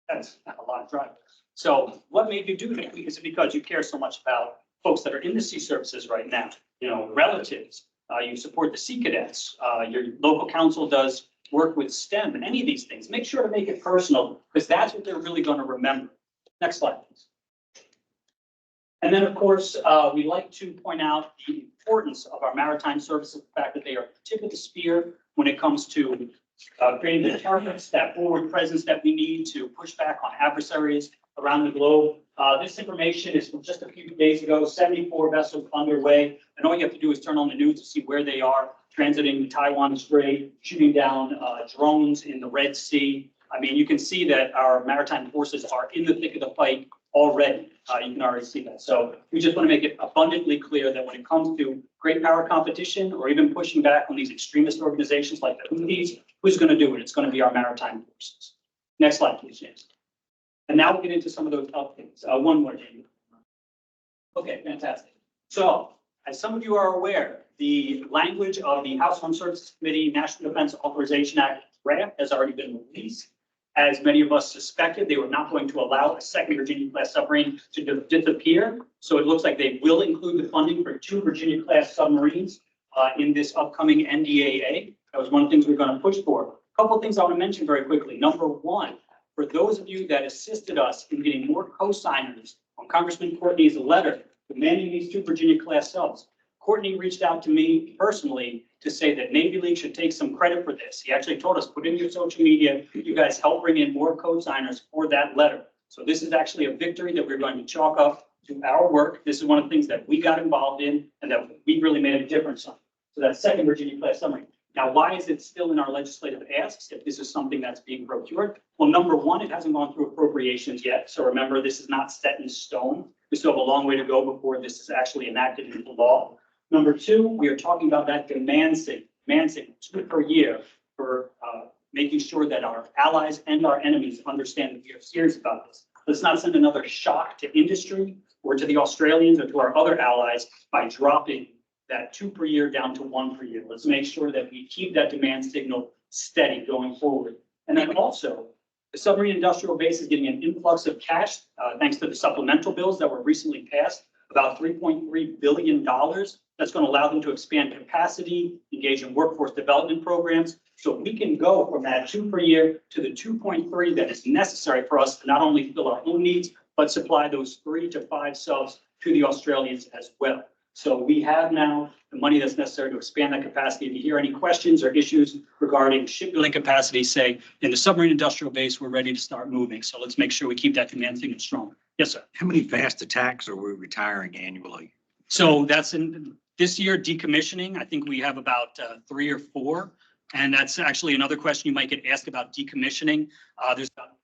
That's a lot of driving. So what made you do that? Is it because you care so much about folks that are in the sea services right now? You know, relatives. You support the Sea Cadets. Your local council does work with STEM and any of these things. Make sure to make it personal because that's what they're really going to remember. Next slide, please. And then, of course, we like to point out the importance of our maritime services, the fact that they are the tip of the spear when it comes to creating the deterrence, that forward presence that we need to push back on adversaries around the globe. This information is from just a few days ago, 74 vessels underway. And all you have to do is turn on the news to see where they are, transiting the Taiwan Strait, shooting down drones in the Red Sea. I mean, you can see that our maritime forces are in the thick of the fight already. You can already see that. So we just want to make it abundantly clear that when it comes to great power competition or even pushing back on these extremist organizations like the Houthis, who's going to do it? It's going to be our maritime forces. Next slide, please, James. And now we'll get into some of those updates. One more, Jamie. Okay, fantastic. So, as some of you are aware, the language of the House Armed Services Committee National Defense Authorization Act draft has already been released. As many of us suspected, they were not going to allow a second Virginia-class submarine to disappear. So it looks like they will include the funding for 2 Virginia-class submarines in this upcoming NDAA. That was one of the things we're going to push for. A couple of things I want to mention very quickly. Number one, for those of you that assisted us in getting more co-signers on Congressman Courtney's letter demanding these 2 Virginia-class subs, Courtney reached out to me personally to say that Navy League should take some credit for this. He actually told us, put in your social media, you guys help bring in more co-signers for that letter. So this is actually a victory that we're going to chalk up to our work. This is one of the things that we got involved in and that we really made a difference on. So that 2nd Virginia-class submarine. Now, why is it still in our legislative asks if this is something that's being procured? Well, number one, it hasn't gone through appropriations yet. So remember, this is not set in stone. We still have a long way to go before this is actually enacted into law. Number two, we are talking about that demand signal 2 per year for making sure that our allies and our enemies understand that we are serious about this. Let's not send another shock to industry or to the Australians or to our other allies by dropping that 2 per year down to 1 per year. Let's make sure that we keep that demand signal steady going forward. And then also, the submarine industrial base is getting an influx of cash thanks to the supplemental bills that were recently passed, about $3.3 billion. That's going to allow them to expand capacity, engage in workforce development programs. So we can go from that 2 per year to the 2.3 that is necessary for us to not only fill our own needs, but supply those 3 to 5 subs to the Australians as well. So we have now the money that's necessary to expand that capacity. If you hear any questions or issues regarding shipbuilding capacity, say in the submarine industrial base, we're ready to start moving. So let's make sure we keep that demand signal strong. Yes, sir. How many fast attacks are we retiring annually? So that's in this year decommissioning. I think we have about 3 or 4. And that's actually another question you might get asked about decommissioning. There's about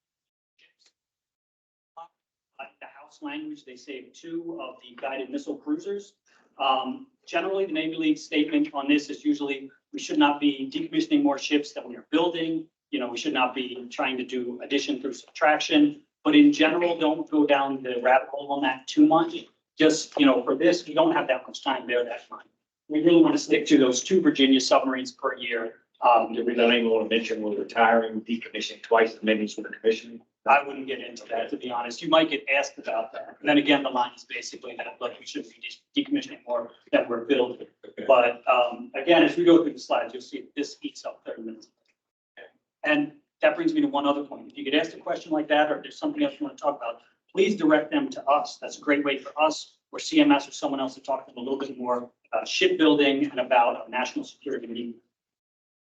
the House language, they say 2 of the guided missile cruisers. Generally, the Navy League statement on this is usually we should not be decommissioning more ships than we are building. we should not be trying to do addition through subtraction. But in general, don't go down the rabbit hole on that too much. Just, for this, we don't have that much time there that time. We really want to stick to those 2 Virginia submarines per year. Do we not even want to mention we're retiring, decommissioning twice as many as the commission? I wouldn't get into that, to be honest. You might get asked about that. And then again, the line is basically that, look, we shouldn't be decommissioning more than we're building. But again, as we go through the slides, you'll see this eats up 30 minutes. And that brings me to one other point. If you get asked a question like that, or if there's something else you want to talk about, please direct them to us. That's a great way for us or CMS or someone else to talk to them a little bit more about shipbuilding and about national security needs.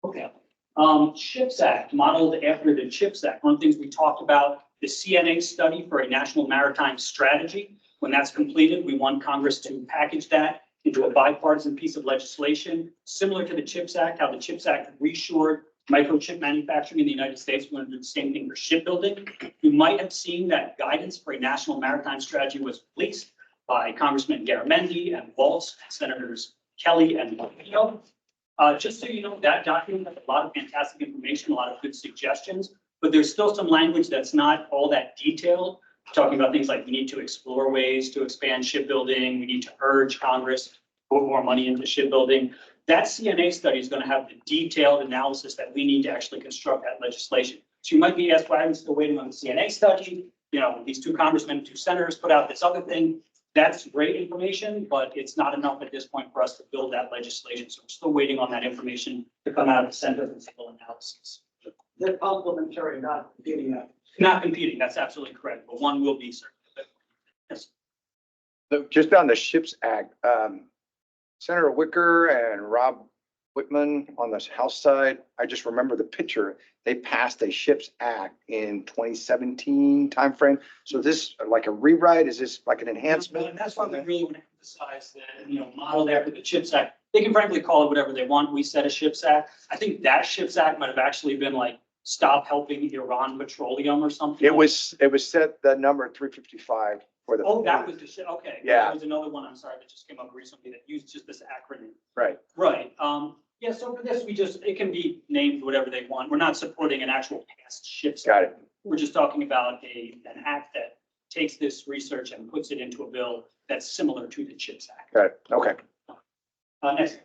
Okay. CHIPS Act, modeled after the CHIPS Act. One of the things we talked about, the CNA study for a national maritime strategy. When that's completed, we want Congress to package that into a bipartisan piece of legislation, similar to the CHIPS Act, how the CHIPS Act reshored microchip manufacturing in the United States. We're going to do the same thing for shipbuilding. You might have seen that guidance for a national maritime strategy was released by Congressman Garamendi and Waltz, and Senators Kelly and Lombardo. Just so you know, that document has a lot of fantastic information, a lot of good suggestions, but there's still some language that's not all that detailed, talking about things like we need to explore ways to expand shipbuilding, we need to urge Congress to put more money into shipbuilding. That CNA study is going to have the detailed analysis that we need to actually construct that legislation. So you might be asked, why are we still waiting on the CNA study? These 2 congressmen, 2 senators put out this other thing. That's great information, but it's not enough at this point for us to build that legislation. So we're still waiting on that information to come out of the Center for Civil Analysis. They're complementary, not competing. Not competing, that's absolutely correct, but one will be certain. Yes. So just on the SHIPS Act, Senator Wicker and Rob Whitman on the House side, I just remember the picture. They passed a SHIPS Act in 2017 timeframe. So this like a rewrite? Is this like an enhancement? And that's why we really want to emphasize that, modeled after the CHIPS Act. They can frankly call it whatever they want. We said a SHIPS Act. I think that SHIPS Act might have actually been like, stop helping Iran petroleum or something. It was set the number 355 for the. Oh, that was the shit. Okay. Yeah. There was another one, I'm sorry, that just came up recently that used just this acronym. Right. Right. Yeah, so for this, it can be named whatever they want. We're not supporting an actual past SHIPS. Got it. We're just talking about an act that takes this research and puts it into a bill that's similar to the CHIPS Act. Got it. Okay. Next.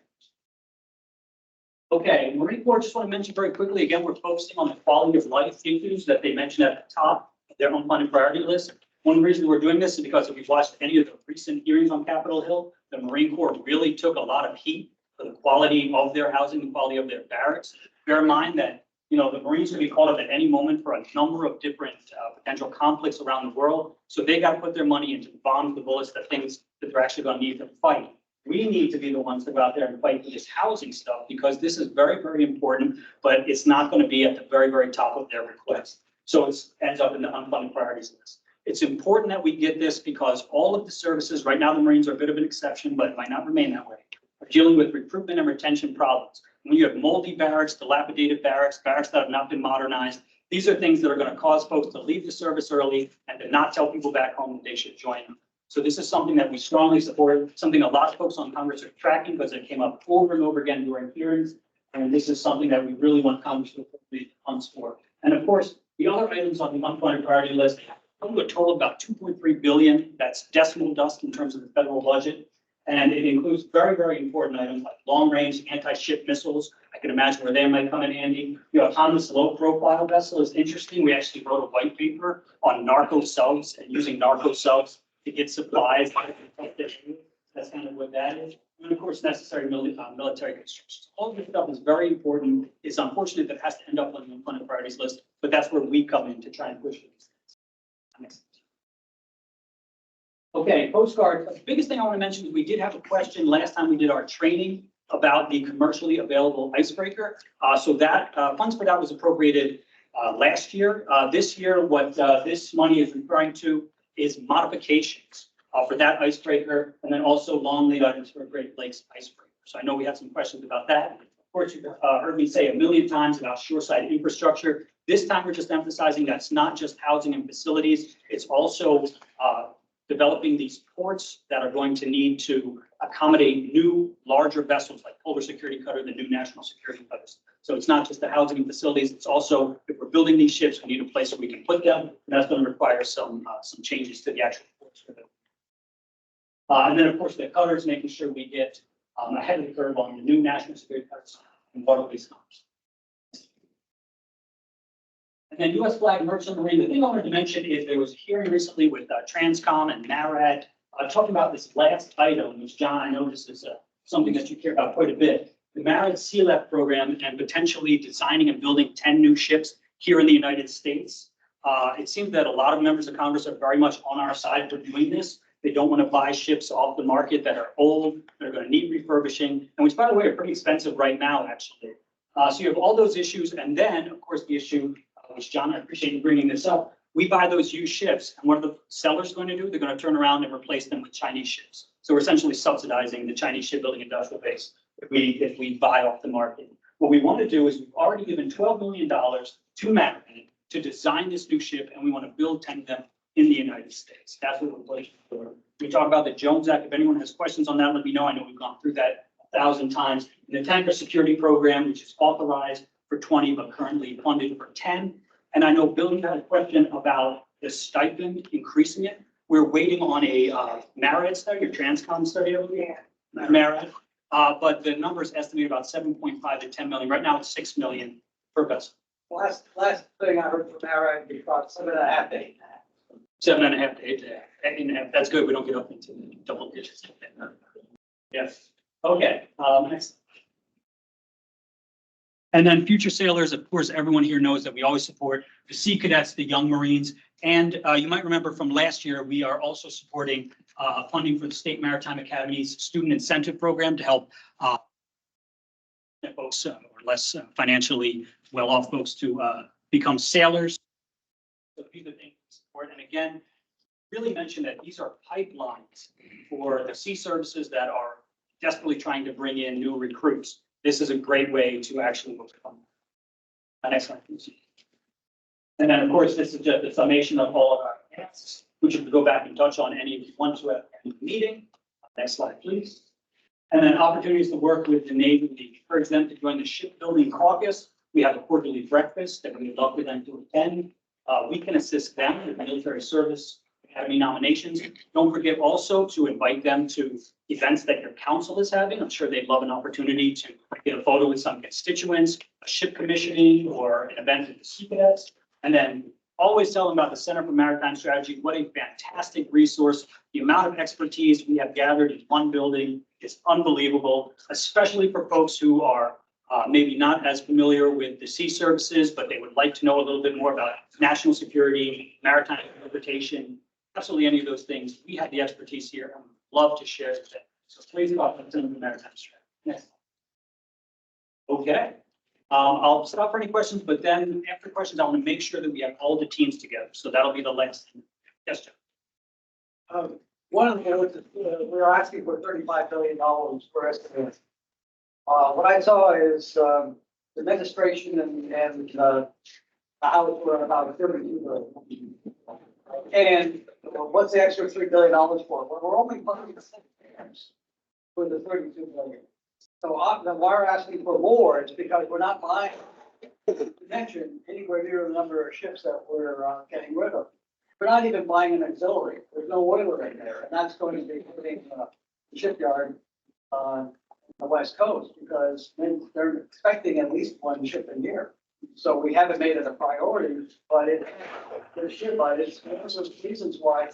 Okay, Marine Corps, just want to mention very quickly, again, we're focusing on the quality of life issues that they mentioned at the top of their unfunded priority list. One reason we're doing this is because if you've watched any of the recent hearings on Capitol Hill, the Marine Corps really took a lot of heat for the quality of their housing, the quality of their barracks. Bear in mind that, the Marines can be called up at any moment for a number of different potential conflicts around the world. So they got to put their money into the bombs, the bullets, the things that they're actually going to need to fight. We need to be the ones to go out there and fight for this housing stuff because this is very, very important, but it's not going to be at the very, very top of their request. So it ends up in the unfunded priorities list. It's important that we get this because all of the services, right now the Marines are a bit of an exception, but it might not remain that way, are dealing with recruitment and retention problems. When you have moldy barracks, dilapidated barracks, barracks that have not been modernized, these are things that are going to cause folks to leave the service early and to not tell people back home that they should join them. So this is something that we strongly support, something a lot of folks on Congress are tracking because it came up over and over again during hearings. And this is something that we really want Congress to appropriate funds for. And of course, the other items on the unfunded priority list come to a total of about $2.3 billion. That's decimal dust in terms of the federal budget. And it includes very, very important items like long-range anti-ship missiles. I can imagine where they might come in handy. Autonomous low-profile vessel is interesting. We actually wrote a white paper on narco subs and using narco subs to get supplies. That's kind of what that is. And of course, necessary military construction. All of this stuff is very important. It's unfortunate that it has to end up on the unfunded priorities list, but that's where we come in to try and push for these things. Okay, Coast Guard. The biggest thing I want to mention is we did have a question last time we did our training about the commercially available icebreaker. So that funds for that was appropriated last year. This year, what this money is referring to is modifications for that icebreaker, and then also long lead items for a Great Lakes icebreaker. So I know we had some questions about that. Of course, you've heard me say a million times about shoreside infrastructure. This time, we're just emphasizing that's not just housing and facilities. It's also developing these ports that are going to need to accommodate new, larger vessels like Polar Security Cutter, the new national security cutters. So it's not just the housing and facilities, it's also, if we're building these ships, we need a place where we can put them. And that's going to require some changes to the actual ports for them. And then, of course, the cutters, making sure we get ahead of the curve on the new national security cutters and waterways commerce. And then U.S. flag merchant marine. The thing I wanted to mention is there was a hearing recently with Transcom and NARAD talking about this last item, which John, I know this is something that you care about quite a bit. The NARAD CLEP program and potentially designing and building 10 new ships here in the United States. It seems that a lot of members of Congress are very much on our side for doing this. They don't want to buy ships off the market that are old, that are going to need refurbishing, and which, by the way, are pretty expensive right now, actually. So you have all those issues, and then, of course, the issue, which John, I appreciate you bringing this up. We buy those used ships, and what are the sellers going to do? They're going to turn around and replace them with Chinese ships. So we're essentially subsidizing the Chinese shipbuilding industrial base if we buy off the market. What we want to do is we've already given $12 million to Marin to design this new ship, and we want to build 10 of them in the United States. That's what we're pushing for. We talk about the Jones Act. If anyone has questions on that, let me know. I know we've gone through that 1,000 times. The tanker security program, which is authorized for 20, but currently funded for 10. And I know Bill, you had a question about the stipend, increasing it. We're waiting on a MARAD study, or Transcom study over there. MARAD. But the number is estimated about 7.5 to 10 million. Right now it's 6 million per vessel. Last thing I heard from Aaron, we thought 7.5 to 8.5. 7.5 to 8.5. That's good. We don't get up into the double digits. Yes. Okay. Next. And then future sailors, of course, everyone here knows that we always support the Sea Cadets, the young Marines. And you might remember from last year, we are also supporting funding for the State Maritime Academy's Student Incentive Program to help folks or less financially well-off folks to become sailors. So these are things to support. And again, really mention that these are pipelines for the sea services that are desperately trying to bring in new recruits. This is a great way to actually work on that. Next slide, please. And then, of course, this is just a summation of all of our tasks, which you can go back and touch on any if you want to at the meeting. Next slide, please. And then opportunities to work with the Navy. We encourage them to join the shipbuilding caucus. We have a quarterly breakfast that we would love for them to attend. We can assist them with military service academy nominations. Don't forget also to invite them to events that your council is having. I'm sure they'd love an opportunity to get a photo with some constituents, a ship commissioning, or an event with the Sea Cadets. And then always tell them about the Center for Maritime Strategy. What a fantastic resource. The amount of expertise we have gathered in one building is unbelievable, especially for folks who are maybe not as familiar with the sea services, but they would like to know a little bit more about national security, maritime interpretation, absolutely any of those things. We have the expertise here and would love to share with them. So please talk about the Center for Maritime Strategy. Next. Okay. I'll stop for any questions, but then after questions, I want to make sure that we have all the teams together. So that'll be the last thing. Yes, John. One of the notes is we're asking for $35 billion for estimates. What I saw is the administration and the House were about $32 billion. And what's the extra $3 billion for? Well, we're only funding the fares for the $32 billion. So why we're asking for more is because we're not buying, to mention, anywhere near the number of ships that we're getting rid of. We're not even buying an auxiliary. There's no oiler in there, and that's going to be hitting the shipyard on the West Coast because they're expecting at least one ship a year. So we haven't made it a priority, but it's one of those reasons why.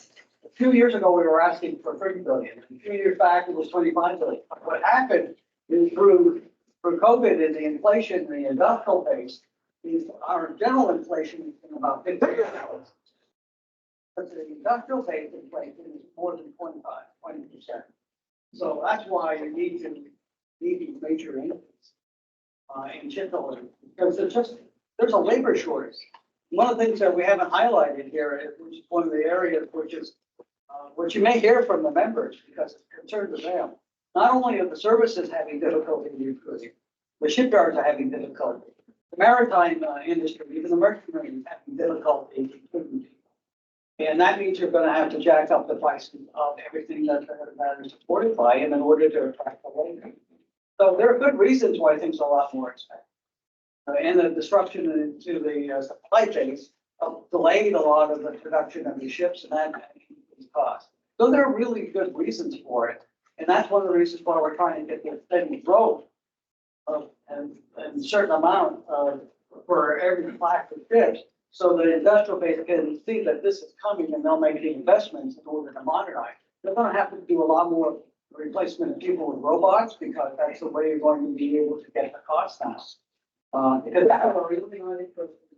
A few years ago, we were asking for $30 billion. A few years back, it was $25 billion. What happened is through COVID and the inflation, the industrial base, our general inflation has been about $50 billion. But the industrial base inflation is more than 20%. So that's why you need these major increases in shipbuilding because there's a labor shortage. One of the things that we haven't highlighted here, which is one of the areas which you may hear from the members because it's concerned to them. Not only are the services having difficulty recruiting, the shipyards are having difficulty. The maritime industry, even the merchant marine, is having difficulty recruiting people. And that means you're going to have to jack up the prices of everything that is supported by them in order to attract the labor. So there are good reasons why things are a lot more expensive. and the disruption into the supply chains delayed a lot of the production of the ships and that increased cost. So there are really good reasons for it. And that's one of the reasons why we're trying to get the steady growth of, and a certain amount of, for every class of ships. So the industrial base can see that this is coming and they'll make the investments in order to modernize. They're gonna have to do a lot more replacement of people with robots because that's the way you're going to be able to get the cost down. Because that are really not interested in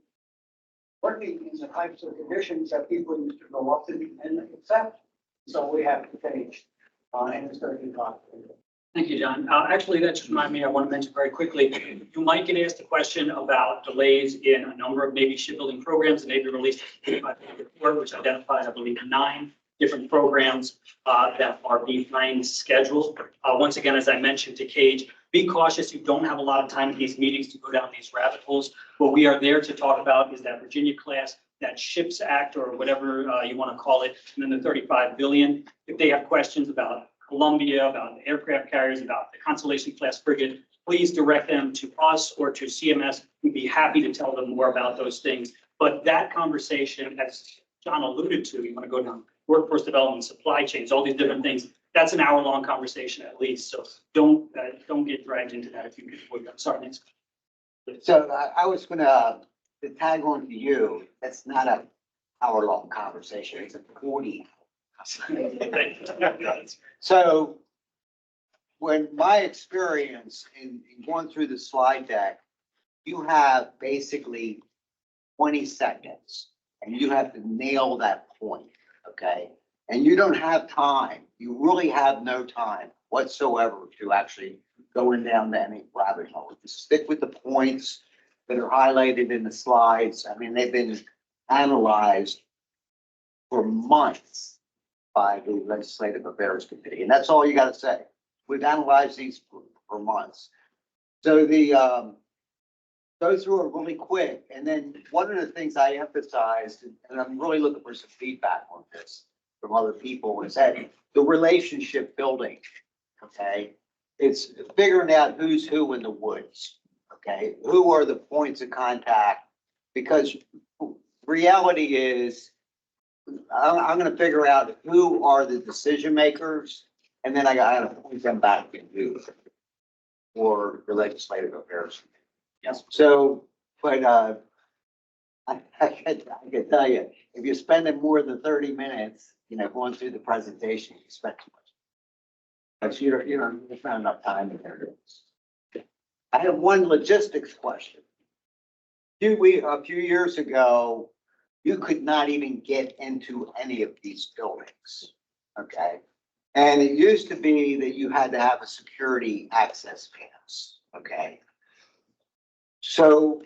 working in the types of conditions that people used to go up to and accept. So we have to change, and it's going to be costly. Thank you, John. Actually, that just reminded me, I want to mention very quickly, you might get asked a question about delays in a number of Navy shipbuilding programs. The Navy released a report which identified, I believe, 9 different programs that are behind schedule. Once again, as I mentioned to Cage, be cautious. You don't have a lot of time in these meetings to go down these rabbit holes. What we are there to talk about is that Virginia class, that SHIPS Act, or whatever you want to call it, and then the 35 billion. If they have questions about Columbia, about the aircraft carriers, about the Constellation class frigate, please direct them to us or to CMS. We'd be happy to tell them more about those things. But that conversation, as John alluded to, you want to go down workforce development, supply chains, all these different things. That's an hour-long conversation at least. So don't get dragged into that if you can avoid that. Sorry, next. So I was gonna to tag on to you. That's not a hour-long conversation. It's a 40. So when my experience in going through the slide deck, you have basically 20 seconds and you have to nail that point, okay? And you don't have time. You really have no time whatsoever to actually go in down any rabbit hole. Just stick with the points that are highlighted in the slides. I mean, they've been analyzed for months by the Legislative Affairs Committee, and that's all you got to say. We've analyzed these for months. So the go through it really quick, and then one of the things I emphasized, and I'm really looking for some feedback on this from other people, is that the relationship building. Okay, it's figuring out who's who in the woods. Okay, who are the points of contact? Because reality is, I'm going to figure out who are the decision makers, and then I got to point them back to you for the Legislative Affairs. Yes. So, but I can tell you, if you're spending more than 30 minutes, going through the presentation, you spend too much. But there's not enough time in there. I have one logistics question. A few years ago, you could not even get into any of these buildings, okay? And it used to be that you had to have a security access pass, okay? So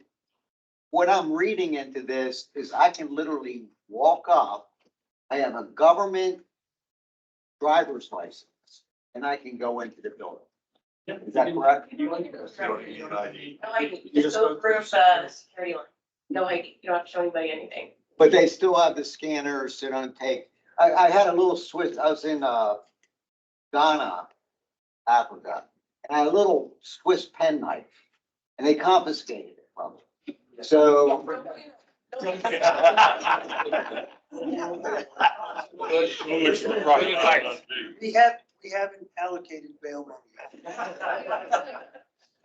what I'm reading into this is I can literally walk up, I have a government driver's license, and I can go into the building. Is that correct? No ID. Just go through the security line. No ID. You don't have to show anybody anything. But they still have the scanners that don't take. I had a little Swiss, I was in Ghana, Africa, and I had a little Swiss penknife, and they confiscated it from me. So. We haven't allocated bail money yet.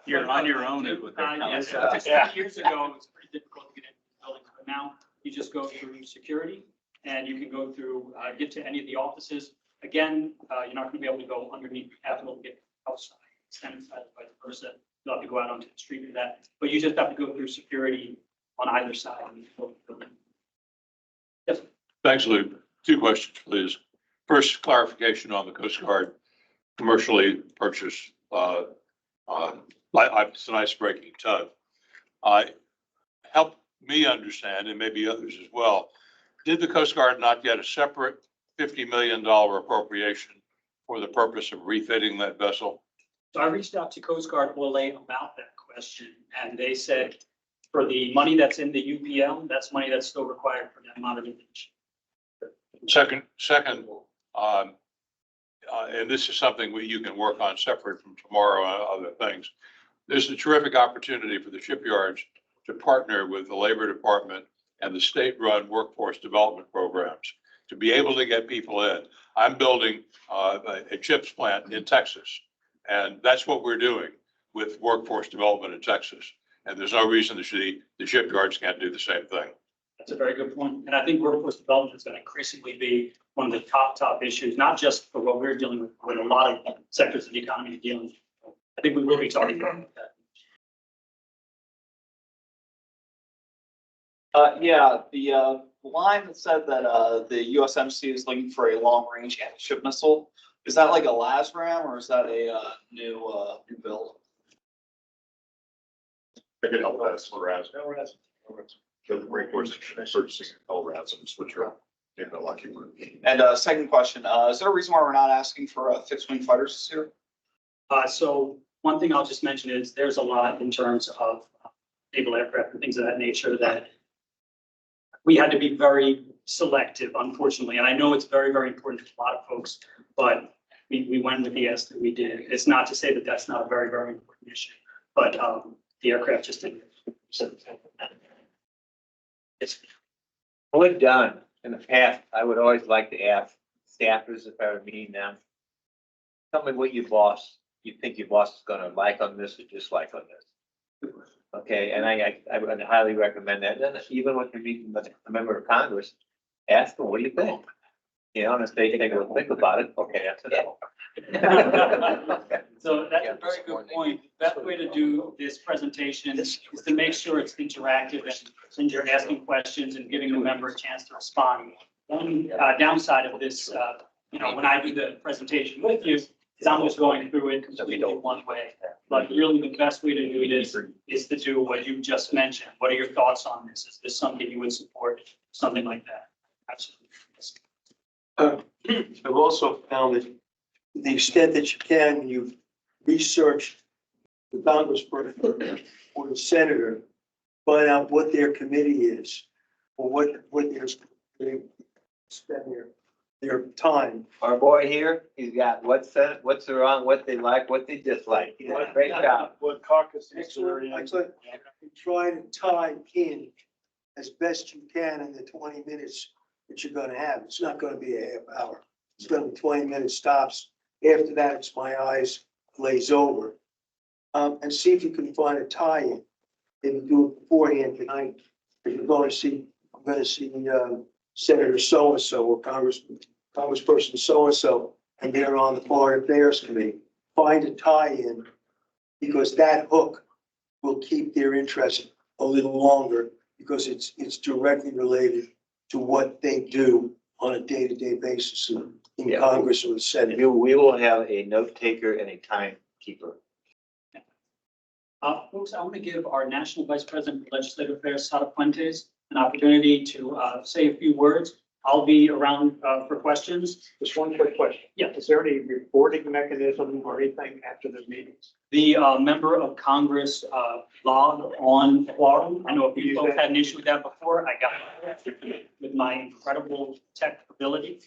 You're on your own is what they're telling Yes, us. just Yeah. years ago, it was pretty difficult to get into buildings, but now you just go through security and you can go through, get to any of the offices. Again, you're not going to be able to go underneath the Capitol to get outside, extended side, vice versa. You'll have to go out onto the street for that, but you just have to go through security on either side. Yes. Thanks, Lou. 2 questions, please. First, clarification on the Coast Guard commercially purchased, it's an ice-breaking tug. Help me understand, and maybe others as well, did the Coast Guard not get a separate $50 million appropriation for the purpose of refitting that vessel? So I reached out to Coast Guard OLA about that question, and they said for the money that's in the UPL, that's money that's still required for that modernization. Second, and this is something you can work on separate from tomorrow and other things. There's a terrific opportunity for the shipyards to partner with the Labor Department and the state-run workforce development programs to be able to get people in. I'm building a chips plant in Texas, and that's what we're doing with workforce development in Texas. And there's no reason the shipyards can't do the same thing. That's a very good point. And I think workforce development is going to increasingly be one of the top issues, not just for what we're dealing with, but a lot of sectors of the economy are dealing with. I think we will be talking about that. The line that said that the USMC is looking for a long-range anti-ship missile, is that like a LASRAM or is that a new build? I could help us for the Marine Corps purchasing LRADs and switch around in the lucky one. And second question, is there a reason why we're not asking for fixed wing fighters this year? So one thing I'll just mention is there's a lot in terms of naval aircraft and things of that nature that we had to be very selective, unfortunately. And I know it's very, very important to a lot of folks, but we went with the S that we did. It's not to say that that's not a very, very important issue, but the aircraft just didn't. It's what done in the past. I would always like to ask staffers if I were meeting them, tell me what you think your boss is gonna like on this or dislike on this. Okay, and I would highly recommend that. Then even when you're meeting with a member of Congress, ask them, what do you think? You know, and if they take a think about it, okay, that's it. So that's a very good point. The best way to do this presentation is to make sure it's interactive and you're asking questions and giving the member a chance to respond. One downside of this, when I do the presentation with you, is I'm just going through it completely one way. But really the best way to do this is to do what you just mentioned. What are your thoughts on this? Is this something you would support? Something like that? Absolutely. I've also found that to the extent that you can, you've researched the congressperson or the senator, find out what their committee is, or what they spend their time. Our boy here, he's got what's wrong, what they like, what they dislike. He did a great job. What caucus is there? Excellent. Try to tie in as best you can in the 20 minutes that you're gonna have. It's not gonna be a half hour. It's gonna be 20-minute stops. After that, it's my eyes glaze over. And see if you can find a tie-in. Maybe do it beforehand tonight. If you're going to see, I'm gonna see Senator so-and-so or Congressperson so-and-so, and they're on the Foreign Affairs Committee. Find a tie-in, because that hook will keep their interest a little longer, because it's directly related to what they do on a day-to-day basis in Congress or the Senate. We will have a note taker and a timekeeper. Folks, I want to give our National Vice President for Legislative Affairs, Sada Fuentes, an opportunity to say a few words. I'll be around for questions. Just one quick question. Yeah. Is there any reporting mechanism or anything after the meetings? The member of Congress log on quorum. I know if you folks had an issue with that before, I got it with my incredible tech ability.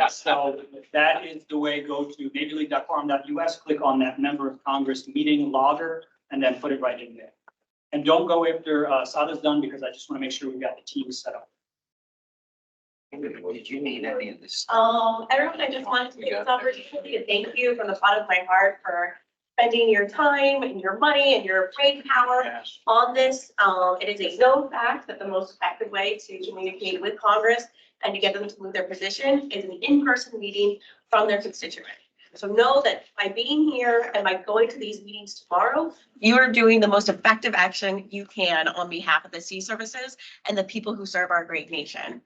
So that is the way. Go to NavyLeague.quorum.us, click on that member of Congress meeting logger, and then put it right in there. And don't go after Sada's done, because I just want to make sure we've got the team set up. Did you need any of this? Everyone, I just wanted to take this opportunity to thank you from the bottom of my heart for spending your time and your money and your brain power on this. It is a known fact that the most effective way to communicate with Congress and to get them to move their position is an in-person meeting from their constituent. So know that by being here and by going to these meetings tomorrow, you are doing the most effective action you can on behalf of the sea services and the people who serve our great nation.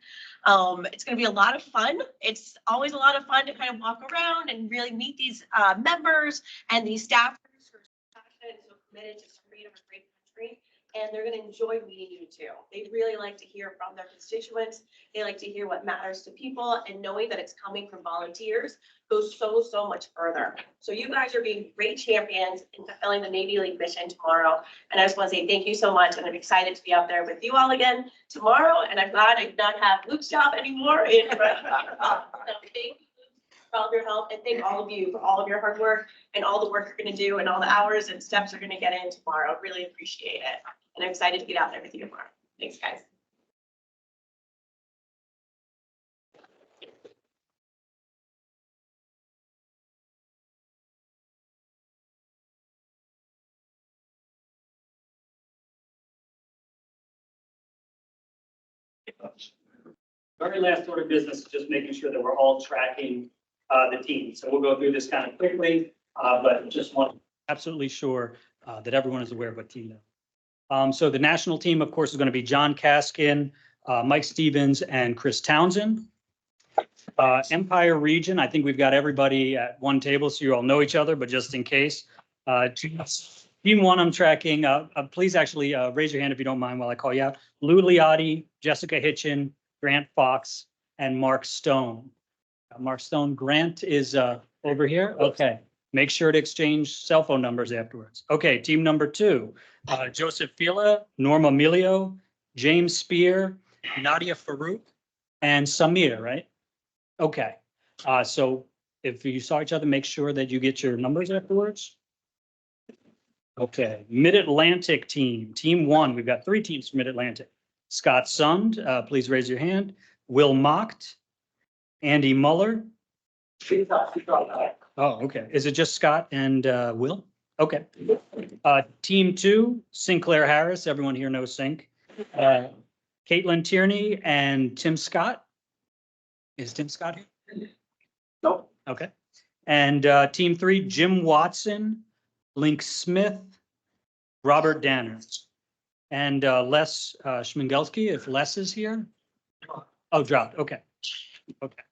It's going to be a lot of fun. It's always a lot of fun to kind of walk around and really meet these members and these staffers who are so passionate and so committed to create a great country. And they're going to enjoy meeting you too. They really like to hear from their constituents. They like to hear what matters to people, and knowing that it's coming from volunteers goes so much further. So you guys are being great champions in fulfilling the Navy League mission tomorrow. And I just want to say thank you so much. And I'm excited to be out there with you all again tomorrow. And I'm glad I do not have Luke's job anymore. So thank you. for all of your help and thank all of you for all of your hard work and all the work you're gonna do and all the hours and steps you're gonna get in tomorrow. Really appreciate it. And I'm excited to get out there with you tomorrow. Thanks, guys. Very last order of business is just making sure that we're all tracking the team. So we'll go through this kind of quickly, but just want absolutely sure that everyone is aware of what team they're. So the national team, of course, is going to be John Caskin, Mike Stevens, and Chris Townsend. Empire region, I think we've got everybody at one table, so you all know each other, but just in case. Team one, I'm tracking. Please actually raise your hand if you don't mind while I call you out. Lou Liotti, Jessica Hitchin, Grant Fox, and Mark Stone. Mark Stone, Grant is over here. Okay. Make sure to exchange cell phone numbers afterwards. Okay, team number two, Joseph Fila, Norma Emilio, James Spear, Nadia Farouk, and Samir, right? Okay, so if you saw each other, make sure that you get your numbers afterwards. Okay, Mid-Atlantic team, team one, we've got 3 teams from Mid-Atlantic. Scott Sund, please raise your hand. Will Mocht, Andy Muller. Oh, okay. Is it just Scott and Will? Okay. Team two, Sinclair Harris. Everyone here knows Sync. Caitlin Tierney and Tim Scott. Is Tim Scott here? No. Okay. And team three, Jim Watson, Link Smith, Robert Danner, and Les Schmingelski, if Les is here. Oh, dropped. Okay. Okay.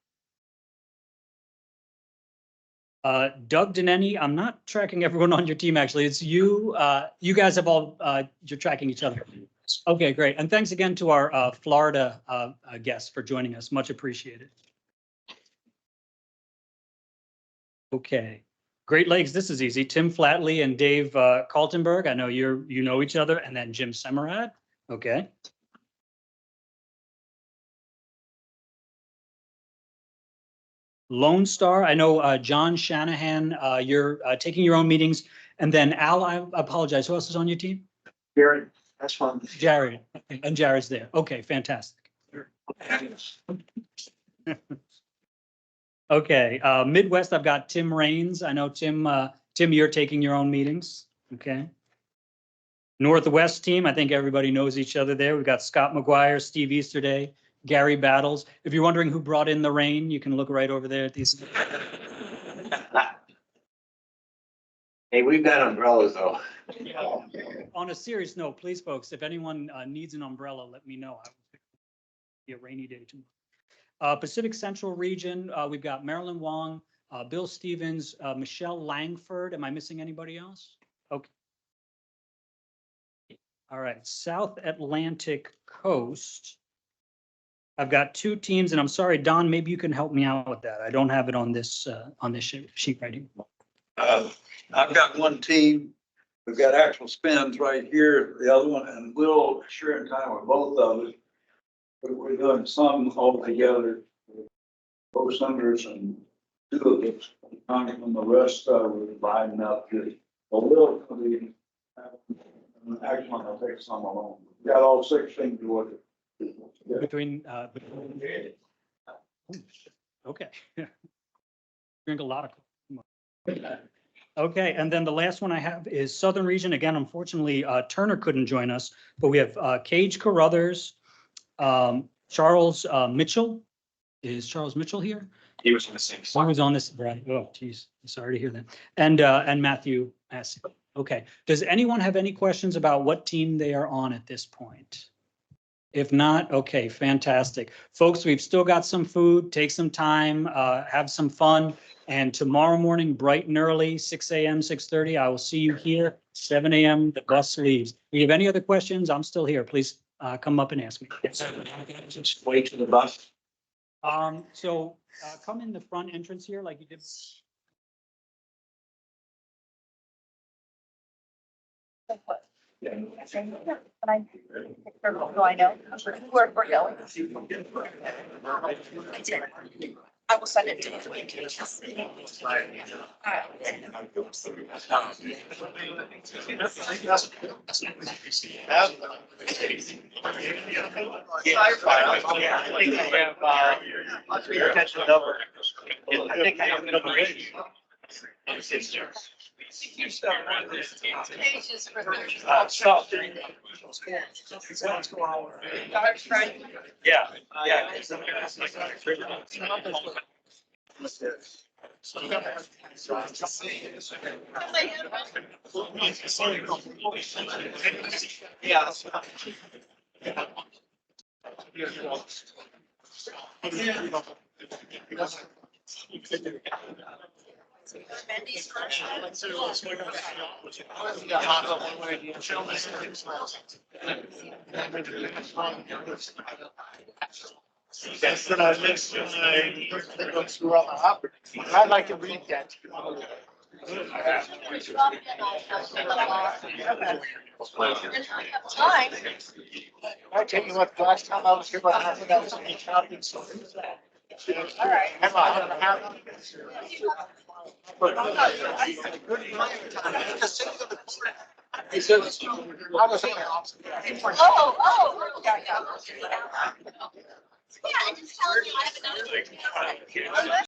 Doug Deneni, I'm not tracking everyone on your team, actually. It's you. You guys have all, you're tracking each other. Okay, great. And thanks again to our Florida guests for joining us. Much appreciated. Okay. Great Lakes, this is easy. Tim Flatley and Dave Kaltenberg. I know you know each other. And then Jim Semerad. Okay. Lone Star, I know John Shanahan, you're taking your own meetings. And then Al, I apologize, who else is on your team? Jared, that's fine. Jared, and Jared's there. Okay, fantastic. Okay, Midwest, I've got Tim Raines. I know Tim, you're taking your own meetings. Okay. Northwest team, I think everybody knows each other there. We've got Scott McGuire, Steve Easterday, Gary Battles. If you're wondering who brought in the rain, you can look right over there at these. Hey, we've got umbrellas though. On a serious note, please, folks, if anyone needs an umbrella, let me know. It'll be a rainy day tomorrow. Pacific Central region, we've got Marilyn Wong, Bill Stevens, Michelle Langford. Am I missing anybody else? Okay. All right, South Atlantic Coast. I've got 2 teams, and I'm sorry, Don, maybe you can help me out with that. I don't have it on this sheet right here. I've got one team. We've got actual spins right here, the other one, and we'll share in time with both of us. We're doing some all together. Both senators and 2 of us, and the rest we're dividing up. But we'll be actually I'll take some alone. We got all 16 to look at. Between, okay. Drink a lot of. Okay, and then the last one I have is Southern Region. Again, unfortunately, Turner couldn't join us, but we have Cage Carruthers, Charles Mitchell. Is Charles Mitchell here? He was in the same. He was on this, right? Oh, geez, sorry to hear that. And Matthew Massey. Okay, does anyone have any questions about what team they are on at this point? If not, okay, fantastic. Folks, we've still got some food. Take some time, have some fun. And tomorrow morning, bright and early, 6 a.m., 6:30, I will see you here, 7 a.m., the bus leaves. If you have any other questions, I'm still here. Please come up and ask me. Just wait to the bus. So come in the front entrance here like you did. Do I know where we're going? I did. I will send it to you. Pages for That's what I missed when I go through all the opera. I'd like to read that. Time. I tell you what, the last time I was here, I was in shopping. All right. He says, I was in the office. Yeah, yeah. Yeah, I just tell you I have another.